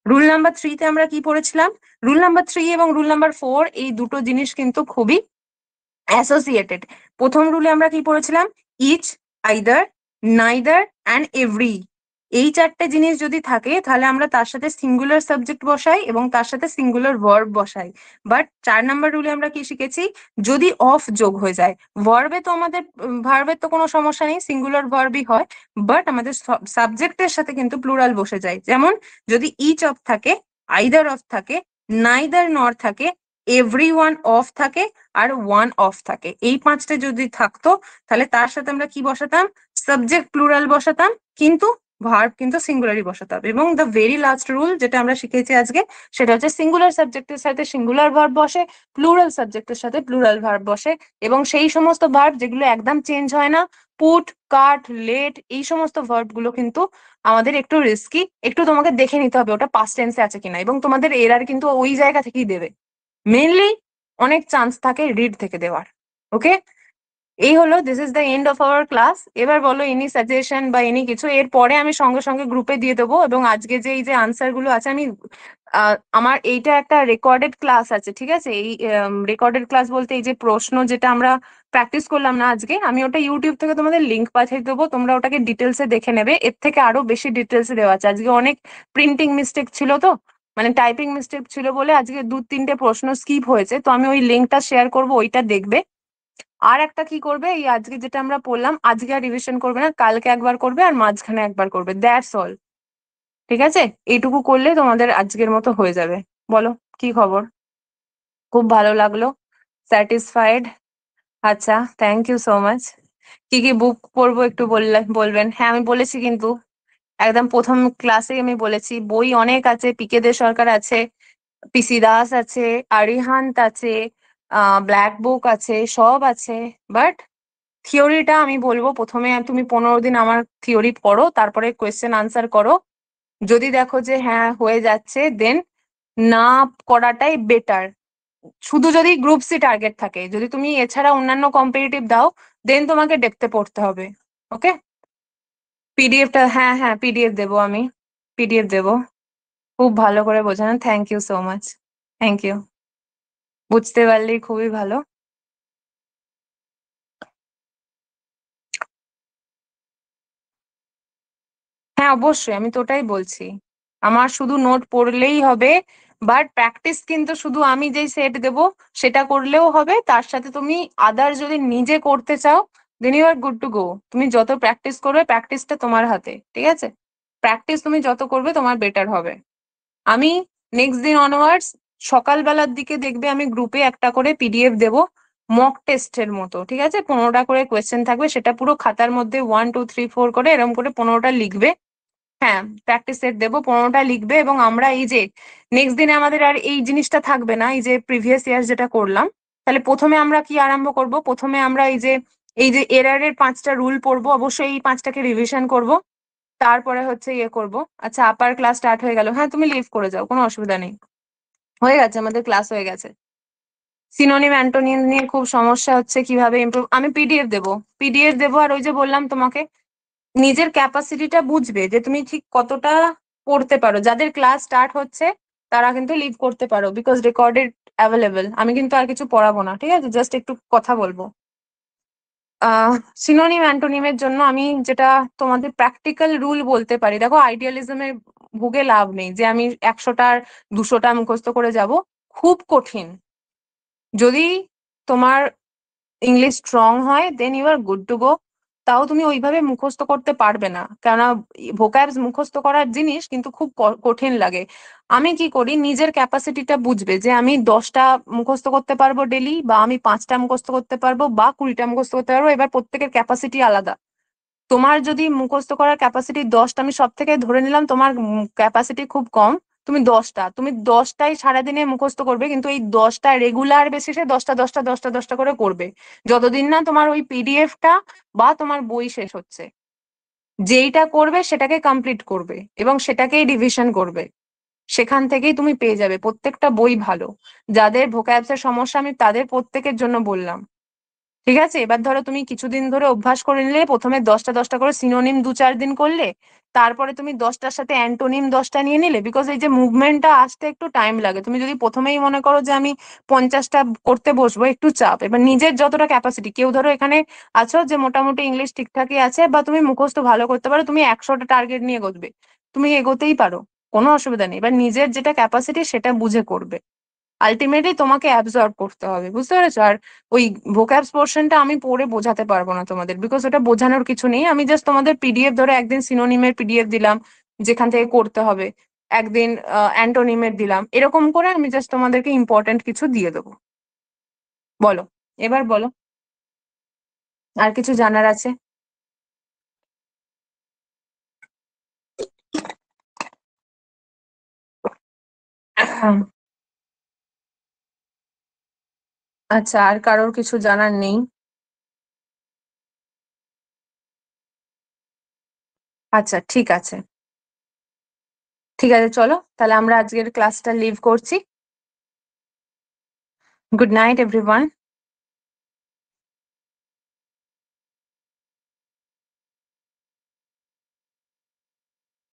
রুল নাম্বার 3 তে আমরা কি পড়েছিলাম? রুল নাম্বার 3 এবং রুল নাম্বার 4 এই দুটো জিনিস কিন্তু খুবই অ্যাসোসিয়েটেড। প্রথম রুলে আমরা কি পড়েছিলাম? Each, either, neither and every. এই চারটে জিনিস যদি থাকে তাহলে আমরা তার সাথে সিঙ্গুলার সাবজেক্ট বসাই এবং তার সাথে সিঙ্গুলার ভার্ব বসাই। বাট 4 নাম্বার রুলে আমরা কি শিখেছি? যদি অফ যোগ হয়ে যায়, ভার্বে তো আমাদের ভার্বের তো কোনো সমস্যা নেই, সিঙ্গুলার ভার্বই হয়, বাট আমাদের সাবজেক্টের সাথে কিন্তু প্লুরাল বসে যায়। যেমন যদি ইচ অফ থাকে, আইদার অফ থাকে, নাইদার নর থাকে, এভরি ওয়ান অফ থাকে আর ওয়ান অফ থাকে, এই পাঁচটা যদি থাকতো তাহলে তার সাথে আমরা কি বসাতাম? সাবজেক্ট প্লুরাল বসাতাম, কিন্তু ভার্ব কিন্তু সিঙ্গুলারই বসাতাম। এবং দ্য ভেরি লাস্ট রুল যেটা আমরা শিখেছি আজকে, সেটা হচ্ছে সিঙ্গুলার সাবজেক্টের সাথে সিঙ্গুলার ভার্ব বসে, প্লুরাল সাবজেক্টের সাথে প্লুরাল ভার্ব বসে, এবং সেই সমস্ত ভার্ব যেগুলো একদম চেঞ্জ হয় না, পুট, কাট, লেট, এই সমস্ত ভার্ব গুলো কিন্তু আমাদের একটু রিস্কি, একটু তোমাকে দেখে নিতে হবে ওটা পাস্ট টেন্সে আছে কিনা, এবং তোমাদের এরার কিন্তু ওই জায়গা থেকেই দেবে। মেনলি অনেক চান্স থাকে রিড থেকে দেওয়ার। ওকে, এই হলো, this is the end of our class. এবার বলো এনি সাজেশন বা এনি কিছু, এর পরে আমি সঙ্গে সঙ্গে গ্রুপে দিয়ে দেবো। এবং আজকে যে এই যে আনসার গুলো আছে, আমি আমার এইটা একটা রেকর্ডেড ক্লাস আছে, ঠিক আছে? এই রেকর্ডেড ক্লাস বলতে এই যে প্রশ্ন যেটা আমরা প্র্যাকটিস করলাম না আজকে, আমি ওটা ইউটিউব থেকে তোমাদের লিঙ্ক পাঠিয়ে দেবো, তোমরা ওটাকে ডিটেলসে দেখে নেবে। এর থেকে আরো বেশি ডিটেলসে দেওয়া আছে। আজকে অনেক প্রিন্টিং মিস্টেক ছিল, তো মানে টাইপিং মিস্টেক ছিল বলে আজকে 2-3টে প্রশ্ন স্কিপ হয়েছে, তো আমি ওই লিঙ্কটা শেয়ার করবো, ওইটা দেখবে। আর একটা কি করবে, এই আজকে যেটা আমরা পড়লাম আজকে আর রিভিশন করবে না, কালকে একবার করবে আর মাঝখানে একবার করবে, দ্যাটস অল। ঠিক আছে, এইটুকু করলে তোমাদের আজকের মতো হয়ে যাবে। বলো কি খবর? খুব ভালো লাগলো, স্যাটিসফাইড? আচ্ছা, থ্যাংক ইউ সো মাচ। কি কি বুক পড়বো একটু বলবেন? হ্যাঁ, আমি বলেছি কিন্তু একদম প্রথম ক্লাসে আমি বলেছি বই অনেক আছে, পিকে দে সরকার আছে, পিসি দাস আছে, আরিহান্ত আছে, ব্ল্যাক বুক আছে, সব আছে। বাট থিওরিটা আমি বলবো, প্রথমে তুমি 15 দিন আমার থিওরি পড়ো, তারপরে কোয়েশ্চেন আনসার করো। যদি দেখো যে হ্যাঁ হয়ে যাচ্ছে, দেন না করাটাই বেটার। শুধু যদি গ্রুপ সি টার্গেট থাকে, যদি তুমি এছাড়া অন্যান্য কম্পিটিটিভ দাও, দেন তোমাকে ডেপতে পড়তে হবে। ওকে, পিডিএফটা, হ্যাঁ হ্যাঁ পিডিএফ দেবো আমি, পিডিএফ দেবো। খুব ভালো করে বোঝানো, thank you so much, thank you. বুঝতে পারলেই খুবই ভালো। হ্যাঁ অবশ্যই, আমি তো ওটাই বলছি, আমার শুধু নোট পড়লেই হবে। বাট প্র্যাকটিস কিন্তু শুধু আমি যেই সেট দেব সেটা করলেও হবে, তার সাথে তুমি আদার যদি নিজে করতে চাও, then you are good to go. তুমি যত প্র্যাকটিস করবে, প্র্যাকটিসটা তোমার হাতে, ঠিক আছে? প্র্যাকটিস তুমি যত করবে তোমার বেটার হবে। আমি নেক্সট দিন অনওয়ার্ডস সকালবেলার দিকে দেখবে আমি গ্রুপে একটা করে পিডিএফ দেবো, মক টেস্টের মতো, ঠিক আছে? 15টা করে কোয়েশ্চেন থাকবে, সেটা পুরো খাতার মধ্যে 1 2 3 4 করে এরকম করে 15টা লিখবে। হ্যাঁ, প্র্যাকটিস সেট দেবো, 15টা লিখবে। এবং আমরা এই যে নেক্সট দিনে আমাদের আর এই জিনিসটা থাকবে না, এই যে প্রিভিয়াস ইয়ার যেটা করলাম, তাহলে প্রথমে আমরা কি আরম্ভ করব? প্রথমে আমরা এই যে এরারের 5টা রুল পড়বো, অবশ্যই এই 5টাকে রিভিশন করব। তারপরে হচ্ছে ইয়ে করব। আচ্ছা, আপার ক্লাস স্টার্ট হয়ে গেল, হ্যাঁ তুমি লিভ করে যাও, কোনো অসুবিধা নেই, হয়ে গেছে, আমাদের ক্লাস হয়ে গেছে। সিনোনিম অ্যান্টোনিম নিয়ে খুব সমস্যা হচ্ছে, কিভাবে ইমপ্রুভ, আমি পিডিএফ দেবো, পিডিএফ দেবো। আর ওই যে বললাম তোমাকে, নিজের ক্যাপাসিটিটা বুঝবে যে তুমি ঠিক কতটা পড়তে পারো। যাদের ক্লাস স্টার্ট হচ্ছে তারা কিন্তু লিভ করতে পারো, বিকজ রেকর্ডেড অ্যাভেলেবেল। আমি কিন্তু আর কিছু পড়াবো না, ঠিক আছে? জাস্ট একটু কথা বলবো। সিনোনিম অ্যান্টোনিমের জন্য আমি যেটা তোমাদের প্র্যাকটিক্যাল রুল বলতে পারি, দেখো আইডিয়ালিজমে ভুগে লাভ নেই যে আমি 100টার 200টা মুখস্থ করে যাব, খুব কঠিন। যদি তোমার ইংলিশ স্ট্রং হয়, then you are good to go. তাও তুমি ওইভাবে মুখস্থ করতে পারবে না, কেননা ভোক্যাবস মুখস্থ করার জিনিস কিন্তু খুব কঠিন লাগে। আমি কি করি, নিজের ক্যাপাসিটিটা বুঝবে যে আমি 10টা মুখস্থ করতে পারবো ডেলি, বা আমি 5টা মুখস্থ করতে পারবো, বা 20টা মুখস্থ করতে পারবো। এবার প্রত্যেকের ক্যাপাসিটি আলাদা। তোমার যদি মুখস্থ করার ক্যাপাসিটি 10টা, আমি সব থেকে ধরে নিলাম তোমার ক্যাপাসিটি খুব কম, তুমি 10টাই সারাদিনে মুখস্থ করবে, কিন্তু এই 10টা রেগুলার বেসিসে 10টা করে করবে, যতদিন না তোমার ওই পিডিএফটা বা তোমার বই শেষ হচ্ছে। যেইটা করবে সেটাকে কমপ্লিট করবে এবং সেটাকেই রিভিশন করবে, সেখান থেকেই তুমি পেয়ে যাবে। প্রত্যেকটা বই ভালো, যাদের ভোক্যাবস এর সমস্যা আমি তাদের প্রত্যেকের জন্য বললাম। ঠিক আছে, এবার ধরো তুমি কিছুদিন ধরে অভ্যাস করে নিলে, প্রথমে 10টা করে সিনোনিম 2-4 দিন করলে, তারপরে তুমি 10টার সাথে অ্যান্টোনিম 10টা নিয়ে নিলে। বিকজ এই যে মুভমেন্টটা আসতে একটু টাইম লাগে। তুমি যদি প্রথমেই মনে করো যে আমি 50টা করতে বসবো, একটু চাপ। এবার নিজের যতটা ক্যাপাসিটি, কেউ ধরো এখানে আছো যে মোটামুটি ইংলিশ ঠিকঠাকই আছে বা তুমি মুখস্থ ভালো করতে পারো, তুমি 100টা টার্গেট নিয়ে এগোবে, তুমি এগোতেই পারো, কোনো অসুবিধা নেই। এবার নিজের যেটা ক্যাপাসিটি সেটা বুঝে করবে। আলটিমেটলি তোমাকে অ্যাবজর্ব করতে হবে, বুঝতে পেরেছো? আর ওই ভোক্যাবস পোর্শনটা আমি পড়ে বোঝাতে পারবো না তোমাদের, বিকজ ওটা বোঝানোর কিছু নেই। আমি জাস্ট তোমাদের পিডিএফ ধরে একদিন সিনোনিমের পিডিএফ দিলাম যেখান থেকে করতে হবে, একদিন অ্যান্টোনিমের দিলাম, এরকম করে আমি জাস্ট তোমাদেরকে ইম্পর্টেন্ট কিছু দিয়ে দেবো। বলো, এবার বলো, আর কিছু জানার আছে? আচ্ছা, আর কারোর কিছু জানার নেই? আচ্ছা, ঠিক আছে, ঠিক আছে, চলো তাহলে আমরা আজকের ক্লাসটা লিভ করছি। Good night everyone.